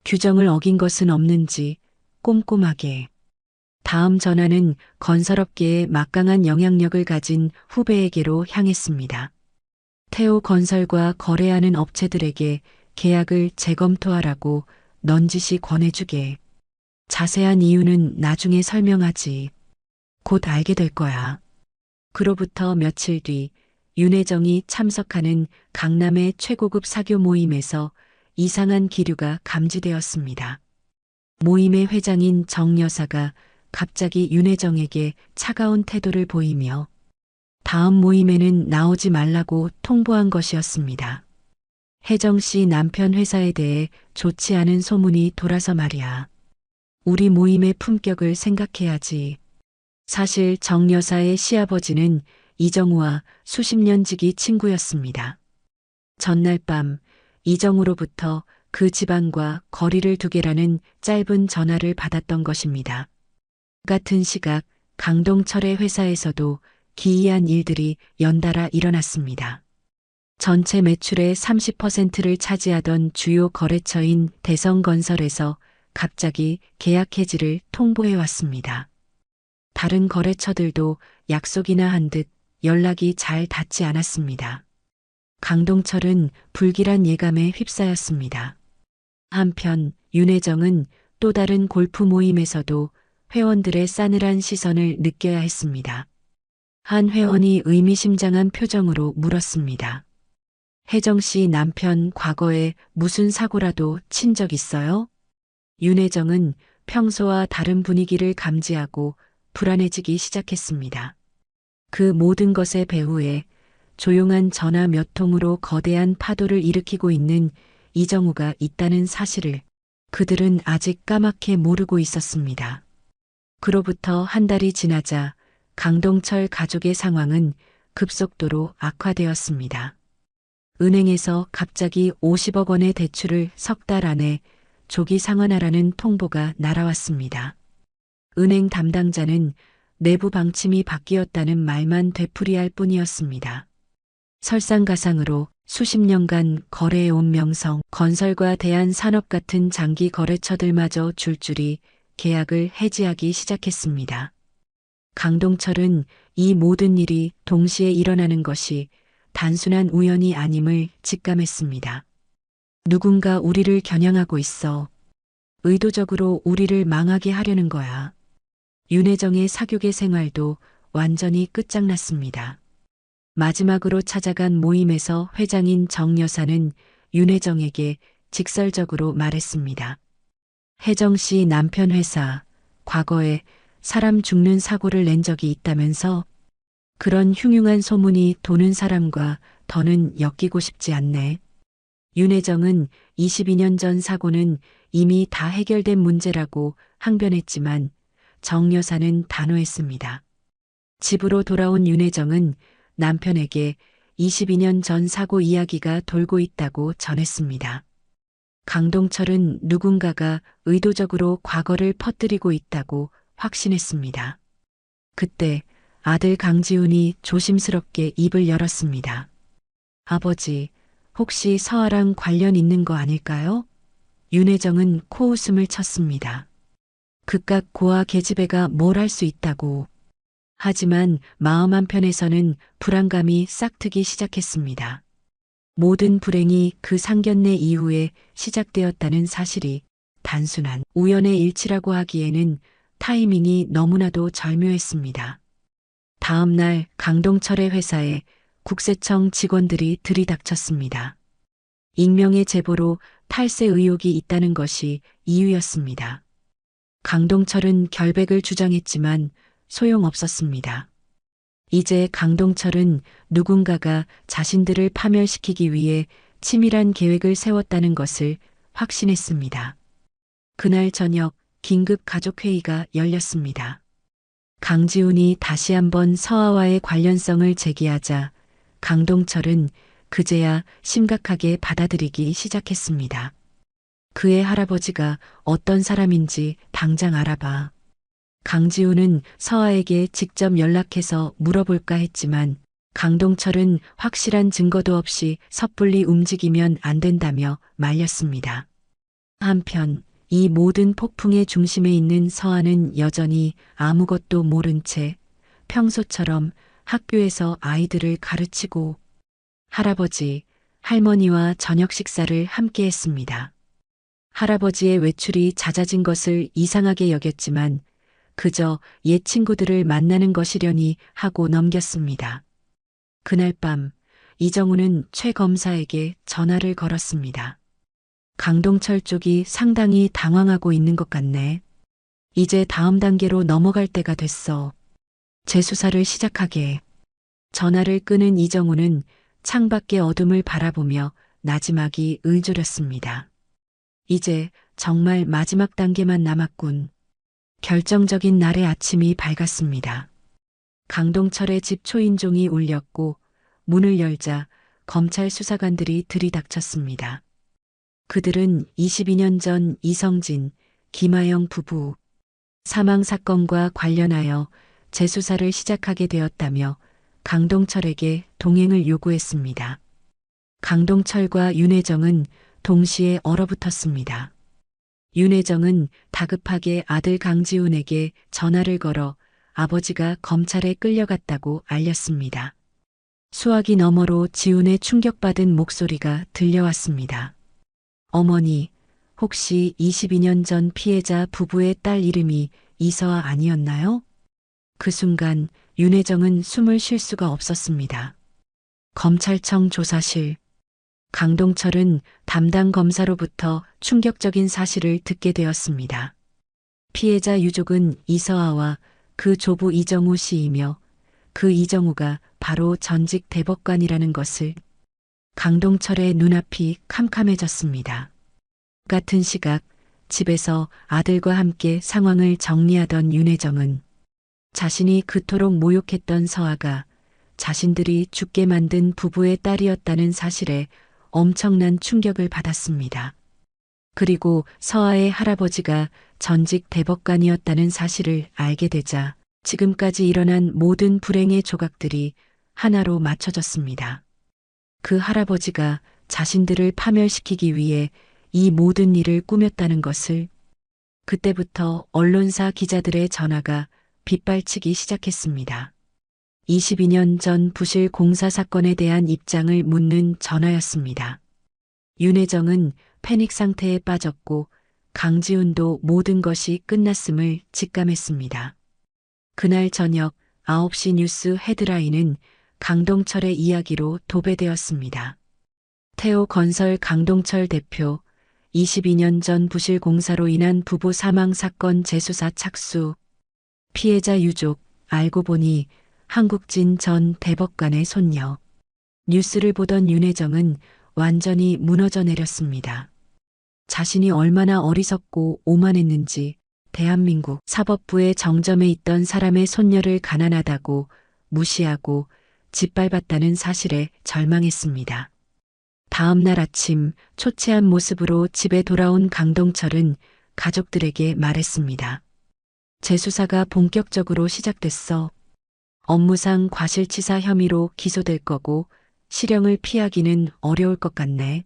규정을 어긴 것은 없는지 꼼꼼하게. 다음 전화는 건설업계에 막강한 영향력을 가진 후배에게로 향했습니다. 태오건설과 거래하는 업체들에게 계약을 재검토하라고 넌지시 권해주게. 자세한 이유는 나중에 설명하지. 곧 알게 될 거야. 그로부터 며칠 뒤 윤혜정이 참석하는 강남의 최고급 사교 모임에서 이상한 기류가 감지되었습니다. 모임의 회장인 정 여사가 갑자기 윤혜정에게 차가운 태도를 보이며 다음 모임에는 나오지 말라고 통보한 것이었습니다. 혜정 씨 남편 회사에 대해 좋지 않은 소문이 돌아서 말이야. 우리 모임의 품격을 생각해야지. 사실 정 여사의 시아버지는 이정우와 수십 년 지기 친구였습니다. 전날 밤 이정우로부터 그 집안과 거리를 두게라는 짧은 전화를 받았던 것입니다. 같은 시각 강동철의 회사에서도 기이한 일들이 연달아 일어났습니다. 전체 매출의 30%를 차지하던 주요 거래처인 대성건설에서 갑자기 계약 해지를 통보해 왔습니다. 다른 거래처들도 약속이나 한 듯 연락이 잘 닿지 않았습니다. 강동철은 불길한 예감에 휩싸였습니다. 한편 윤혜정은 또 다른 골프 모임에서도 회원들의 싸늘한 시선을 느껴야 했습니다. 한 회원이 의미심장한 표정으로 물었습니다. 혜정 씨 남편 과거에 무슨 사고라도 친 적 있어요? 윤혜정은 평소와 다른 분위기를 감지하고 불안해지기 시작했습니다. 그 모든 것의 배후에 조용한 전화 몇 통으로 거대한 파도를 일으키고 있는 이정우가 있다는 사실을 그들은 아직 까맣게 모르고 있었습니다. 그로부터 한 달이 지나자 강동철 가족의 상황은 급속도로 악화되었습니다. 은행에서 갑자기 50억 원의 대출을 석 달 안에 조기 상환하라는 통보가 날아왔습니다. 은행 담당자는 내부 방침이 바뀌었다는 말만 되풀이할 뿐이었습니다. 설상가상으로 수십 년간 거래해온 명성, 건설과 대한산업 같은 장기 거래처들마저 줄줄이 계약을 해지하기 시작했습니다. 강동철은 이 모든 일이 동시에 일어나는 것이 단순한 우연이 아님을 직감했습니다. 누군가 우리를 겨냥하고 있어. 의도적으로 우리를 망하게 하려는 거야. 윤혜정의 사교계 생활도 완전히 끝장났습니다. 마지막으로 찾아간 모임에서 회장인 정 여사는 윤혜정에게 직설적으로 말했습니다. 혜정 씨 남편 회사, 과거에 사람 죽는 사고를 낸 적이 있다면서? 그런 흉흉한 소문이 도는 사람과 더는 엮이고 싶지 않네. 윤혜정은 22년 전 사고는 이미 다 해결된 문제라고 항변했지만 정 여사는 단호했습니다. 집으로 돌아온 윤혜정은 남편에게 22년 전 사고 이야기가 돌고 있다고 전했습니다. 강동철은 누군가가 의도적으로 과거를 퍼뜨리고 있다고 확신했습니다. 그때 아들 강지훈이 조심스럽게 입을 열었습니다. 아버지, 혹시 서아랑 관련 있는 거 아닐까요? 윤혜정은 코웃음을 쳤습니다. 그깟 고아 계집애가 뭘 할 수 있다고. 하지만 마음 한편에서는 불안감이 싹트기 시작했습니다. 모든 불행이 그 상견례 이후에 시작되었다는 사실이 단순한 우연의 일치라고 하기에는 타이밍이 너무나도 절묘했습니다. 다음 날 강동철의 회사에 국세청 직원들이 들이닥쳤습니다. 익명의 제보로 탈세 의혹이 있다는 것이 이유였습니다. 강동철은 결백을 주장했지만 소용없었습니다. 이제 강동철은 누군가가 자신들을 파멸시키기 위해 치밀한 계획을 세웠다는 것을 확신했습니다. 그날 저녁 긴급 가족회의가 열렸습니다. 강지훈이 다시 한번 서아와의 관련성을 제기하자 강동철은 그제야 심각하게 받아들이기 시작했습니다. 그의 할아버지가 어떤 사람인지 당장 알아봐. 강지훈은 서아에게 직접 연락해서 물어볼까 했지만 강동철은 확실한 증거도 없이 섣불리 움직이면 안 된다며 말렸습니다. 한편 이 모든 폭풍의 중심에 있는 서아는 여전히 아무것도 모른 채 평소처럼 학교에서 아이들을 가르치고 할아버지, 할머니와 저녁 식사를 함께 했습니다. 할아버지의 외출이 잦아진 것을 이상하게 여겼지만 그저 옛 친구들을 만나는 것이려니 하고 넘겼습니다. 그날 밤 이정우는 최 검사에게 전화를 걸었습니다. 강동철 쪽이 상당히 당황하고 있는 것 같네. 이제 다음 단계로 넘어갈 때가 됐어. 재수사를 시작하게. 전화를 끄는 이정우는 창밖의 어둠을 바라보며 나지막이 을조렸습니다. 이제 정말 마지막 단계만 남았군. 결정적인 날의 아침이 밝았습니다. 강동철의 집 초인종이 울렸고 문을 열자 검찰 수사관들이 들이닥쳤습니다. 그들은 22년 전 이성진, 김하영 부부 사망 사건과 관련하여 재수사를 시작하게 되었다며 강동철에게 동행을 요구했습니다. 강동철과 윤혜정은 동시에 얼어붙었습니다. 윤혜정은 다급하게 아들 강지훈에게 전화를 걸어 아버지가 검찰에 끌려갔다고 알렸습니다. 수화기 너머로 지훈의 충격받은 목소리가 들려왔습니다. 어머니, 혹시 22년 전 피해자 부부의 딸 이름이 이서아 아니었나요? 그 순간 윤혜정은 숨을 쉴 수가 없었습니다. 검찰청 조사실. 강동철은 담당 검사로부터 충격적인 사실을 듣게 되었습니다. 피해자 유족은 이서아와 그 조부 이정우 씨이며 그 이정우가 바로 전직 대법관이라는 것을. 강동철의 눈앞이 캄캄해졌습니다. 같은 시각 집에서 아들과 함께 상황을 정리하던 윤혜정은 자신이 그토록 모욕했던 서아가 자신들이 죽게 만든 부부의 딸이었다는 사실에 엄청난 충격을 받았습니다. 그리고 서아의 할아버지가 전직 대법관이었다는 사실을 알게 되자 지금까지 일어난 모든 불행의 조각들이 하나로 맞춰졌습니다. 그 할아버지가 자신들을 파멸시키기 위해 이 모든 일을 꾸몄다는 것을. 그때부터 언론사 기자들의 전화가 빗발치기 시작했습니다. 22년 전 부실 공사 사건에 대한 입장을 묻는 전화였습니다. 윤혜정은 패닉 상태에 빠졌고 강지훈도 모든 것이 끝났음을 직감했습니다. 그날 저녁 9시 뉴스 헤드라인은 강동철의 이야기로 도배되었습니다. 태오 건설 강동철 대표, 22년 전 부실 공사로 인한 부부 사망 사건 재수사 착수. 피해자 유족, 알고 보니 한국진 전 대법관의 손녀. 뉴스를 보던 윤혜정은 완전히 무너져 내렸습니다. 자신이 얼마나 어리석고 오만했는지 대한민국 사법부의 정점에 있던 사람의 손녀를 가난하다고 무시하고 짓밟았다는 사실에 절망했습니다. 다음 날 아침 초췌한 모습으로 집에 돌아온 강동철은 가족들에게 말했습니다. 재수사가 본격적으로 시작됐어. 업무상 과실치사 혐의로 기소될 거고 실형을 피하기는 어려울 것 같네.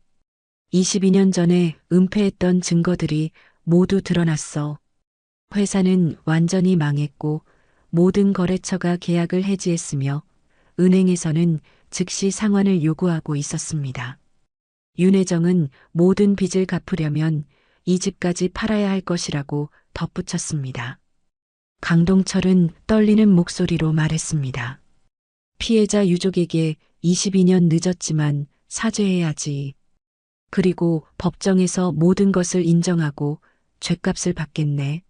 22년 전에 은폐했던 증거들이 모두 드러났어. 회사는 완전히 망했고 모든 거래처가 계약을 해지했으며 은행에서는 즉시 상환을 요구하고 있었습니다. 윤혜정은 모든 빚을 갚으려면 이 집까지 팔아야 할 것이라고 덧붙였습니다. 강동철은 떨리는 목소리로 말했습니다. 피해자 유족에게 22년 늦었지만 사죄해야지. 그리고 법정에서 모든 것을 인정하고 죗값을 받겠네.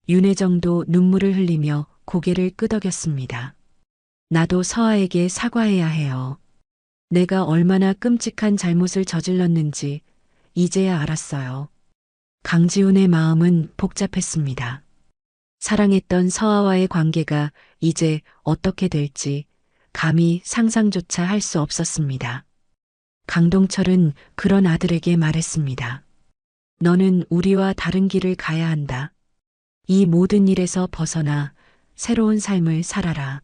윤혜정도 눈물을 흘리며 고개를 끄덕였습니다. 나도 서아에게 사과해야 해요. 내가 얼마나 끔찍한 잘못을 저질렀는지 이제야 알았어요. 강지훈의 마음은 복잡했습니다. 사랑했던 서아와의 관계가 이제 어떻게 될지 감히 상상조차 할 수 없었습니다. 강동철은 그런 아들에게 말했습니다. 너는 우리와 다른 길을 가야 한다. 이 모든 일에서 벗어나 새로운 삶을 살아라.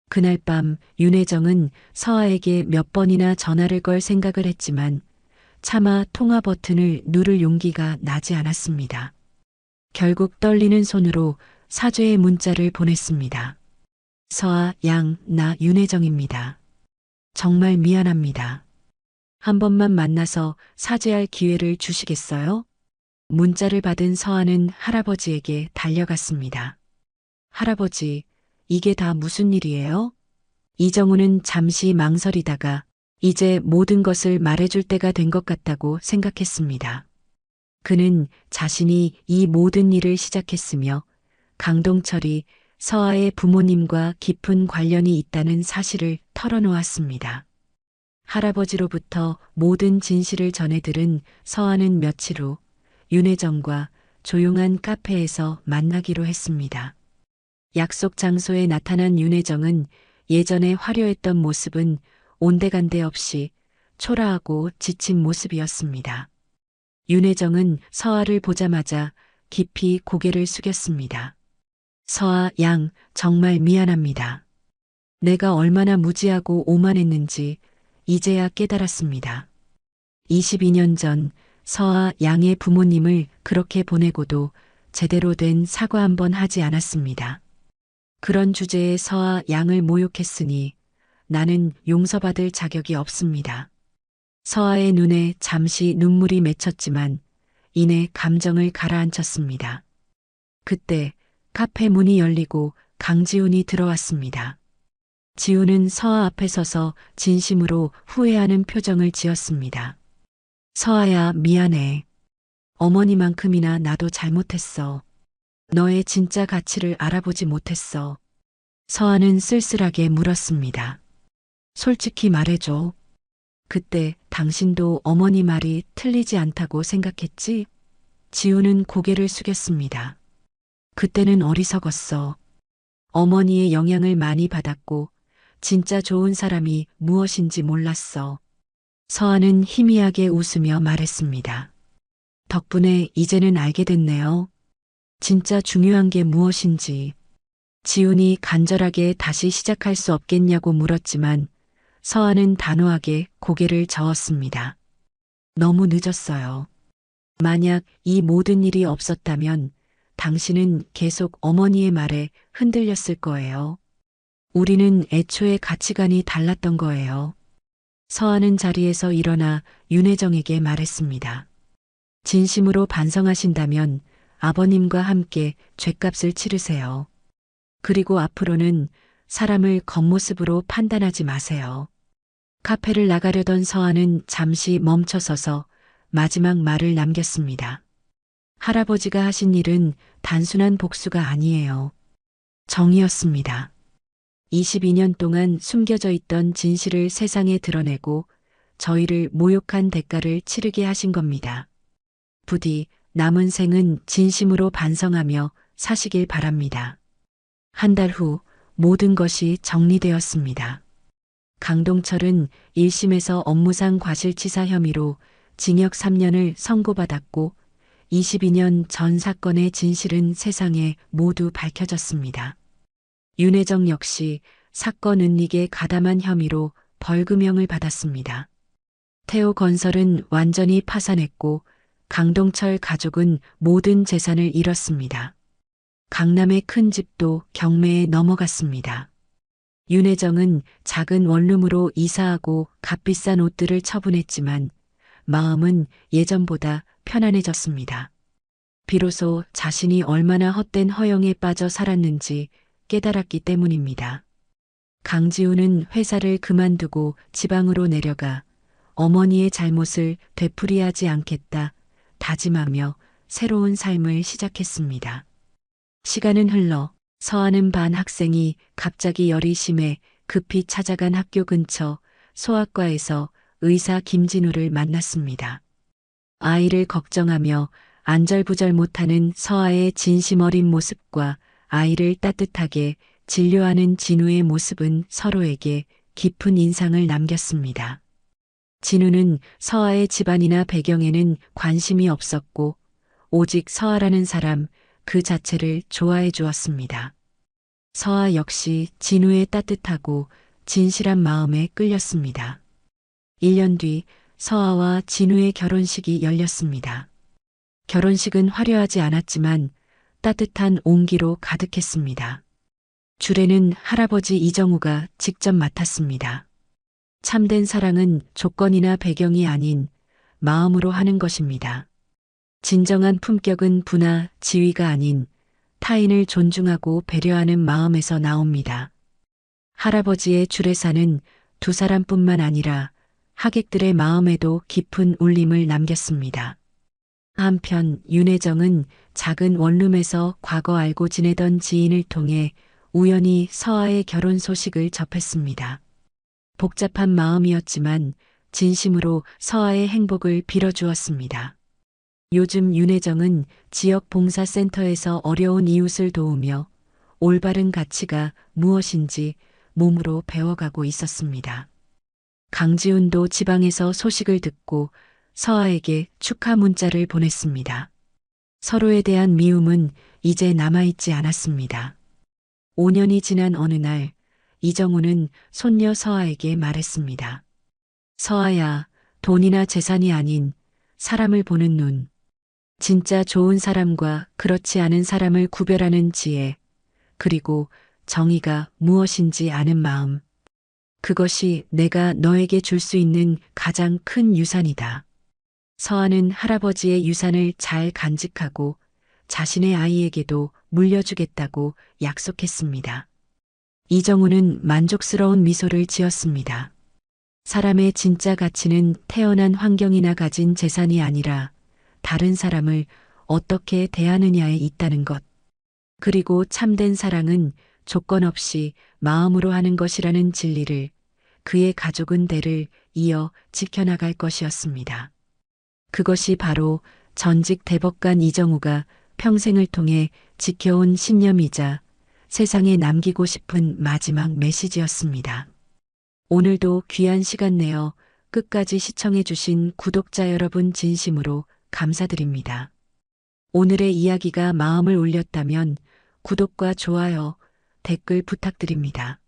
그날 밤 윤혜정은 서아에게 몇 번이나 전화를 걸 생각을 했지만 차마 통화 버튼을 누를 용기가 나지 않았습니다. 결국 떨리는 손으로 사죄의 문자를 보냈습니다. 서아 양, 나 윤혜정입니다. 정말 미안합니다. 한 번만 만나서 사죄할 기회를 주시겠어요? 문자를 받은 서아는 할아버지에게 달려갔습니다. 할아버지, 이게 다 무슨 일이에요? 이정우는 잠시 망설이다가 이제 모든 것을 말해줄 때가 된 것 같다고 생각했습니다. 그는 자신이 이 모든 일을 시작했으며 강동철이 서아의 부모님과 깊은 관련이 있다는 사실을 털어놓았습니다. 할아버지로부터 모든 진실을 전해 들은 서아는 며칠 후 윤혜정과 조용한 카페에서 만나기로 했습니다. 약속 장소에 나타난 윤혜정은 예전에 화려했던 모습은 온데간데 없이 초라하고 지친 모습이었습니다. 윤혜정은 서아를 보자마자 깊이 고개를 숙였습니다. 서아 양, 정말 미안합니다. 내가 얼마나 무지하고 오만했는지 이제야 깨달았습니다. 22년 전 서아 양의 부모님을 그렇게 보내고도 제대로 된 사과 한 번 하지 않았습니다. 그런 주제에 서아 양을 모욕했으니 나는 용서받을 자격이 없습니다. 서아의 눈에 잠시 눈물이 맺혔지만 이내 감정을 가라앉혔습니다. 그때 카페 문이 열리고 강지훈이 들어왔습니다. 지훈은 서아 앞에 서서 진심으로 후회하는 표정을 지었습니다. 서아야, 미안해. 어머니만큼이나 나도 잘못했어. 너의 진짜 가치를 알아보지 못했어. 서아는 쓸쓸하게 물었습니다. 솔직히 말해줘. 그때 당신도 어머니 말이 틀리지 않다고 생각했지? 지훈은 고개를 숙였습니다. 그때는 어리석었어. 어머니의 영향을 많이 받았고 진짜 좋은 사람이 무엇인지 몰랐어. 서아는 희미하게 웃으며 말했습니다. 덕분에 이제는 알게 됐네요. 진짜 중요한 게 무엇인지. 지훈이 간절하게 다시 시작할 수 없겠냐고 물었지만 서아는 단호하게 고개를 저었습니다. 너무 늦었어요. 만약 이 모든 일이 없었다면 당신은 계속 어머니의 말에 흔들렸을 거예요. 우리는 애초에 가치관이 달랐던 거예요. 서아는 자리에서 일어나 윤혜정에게 말했습니다. 진심으로 반성하신다면 아버님과 함께 죗값을 치르세요. 그리고 앞으로는 사람을 겉모습으로 판단하지 마세요. 카페를 나가려던 서아는 잠시 멈춰서서 마지막 말을 남겼습니다. 할아버지가 하신 일은 단순한 복수가 아니에요. 정의였습니다. 22년 동안 숨겨져 있던 진실을 세상에 드러내고 저희를 모욕한 대가를 치르게 하신 겁니다. 부디 남은 생은 진심으로 반성하며 사시길 바랍니다. 한 달 후 모든 것이 정리되었습니다. 강동철은 1심에서 업무상 과실치사 혐의로 징역 3년을 선고받았고 22년 전 사건의 진실은 세상에 모두 밝혀졌습니다. 윤혜정 역시 사건 은닉에 가담한 혐의로 벌금형을 받았습니다. 태호건설은 완전히 파산했고 강동철 가족은 모든 재산을 잃었습니다. 강남의 큰 집도 경매에 넘어갔습니다. 윤혜정은 작은 원룸으로 이사하고 값비싼 옷들을 처분했지만 마음은 예전보다 편안해졌습니다. 비로소 자신이 얼마나 헛된 허영에 빠져 살았는지 깨달았기 때문입니다. 강지우는 회사를 그만두고 지방으로 내려가 어머니의 잘못을 되풀이하지 않겠다 다짐하며 새로운 삶을 시작했습니다. 시간은 흘러 서하는 반 학생이 갑자기 열이 심해 급히 찾아간 학교 근처 소아과에서 의사 김진우를 만났습니다. 아이를 걱정하며 안절부절 못하는 서아의 진심 어린 모습과 아이를 따뜻하게 진료하는 진우의 모습은 서로에게 깊은 인상을 남겼습니다. 진우는 서아의 집안이나 배경에는 관심이 없었고 오직 서아라는 사람 그 자체를 좋아해 주었습니다. 서아 역시 진우의 따뜻하고 진실한 마음에 끌렸습니다. 1년 뒤 서아와 진우의 결혼식이 열렸습니다. 결혼식은 화려하지 않았지만 따뜻한 온기로 가득했습니다. 주례는 할아버지 이정우가 직접 맡았습니다. 참된 사랑은 조건이나 배경이 아닌 마음으로 하는 것입니다. 진정한 품격은 부나 지위가 아닌 타인을 존중하고 배려하는 마음에서 나옵니다. 할아버지의 주례사는 두 사람뿐만 아니라 하객들의 마음에도 깊은 울림을 남겼습니다. 한편 윤혜정은 작은 원룸에서 과거 알고 지내던 지인을 통해 우연히 서아의 결혼 소식을 접했습니다. 복잡한 마음이었지만 진심으로 서아의 행복을 빌어주었습니다. 요즘 윤혜정은 지역 봉사센터에서 어려운 이웃을 도우며 올바른 가치가 무엇인지 몸으로 배워가고 있었습니다. 강지훈도 지방에서 소식을 듣고 서아에게 축하 문자를 보냈습니다. 서로에 대한 미움은 이제 남아있지 않았습니다. 5년이 지난 어느 날 이정우는 손녀 서아에게 말했습니다. 서아야, 돈이나 재산이 아닌 사람을 보는 눈, 진짜 좋은 사람과 그렇지 않은 사람을 구별하는 지혜, 그리고 정의가 무엇인지 아는 마음. 그것이 내가 너에게 줄 수 있는 가장 큰 유산이다. 서아는 할아버지의 유산을 잘 간직하고 자신의 아이에게도 물려주겠다고 약속했습니다. 이정우는 만족스러운 미소를 지었습니다. 사람의 진짜 가치는 태어난 환경이나 가진 재산이 아니라 다른 사람을 어떻게 대하느냐에 있다는 것. 그리고 참된 사랑은 조건 없이 마음으로 하는 것이라는 진리를 그의 가족은 대를 이어 지켜나갈 것이었습니다. 그것이 바로 전직 대법관 이정우가 평생을 통해 지켜온 신념이자 세상에 남기고 싶은 마지막 메시지였습니다. 오늘도 귀한 시간 내어 끝까지 시청해 주신 구독자 여러분 진심으로 감사드립니다. 오늘의 이야기가 마음을 울렸다면 구독과 좋아요, 댓글 부탁드립니다.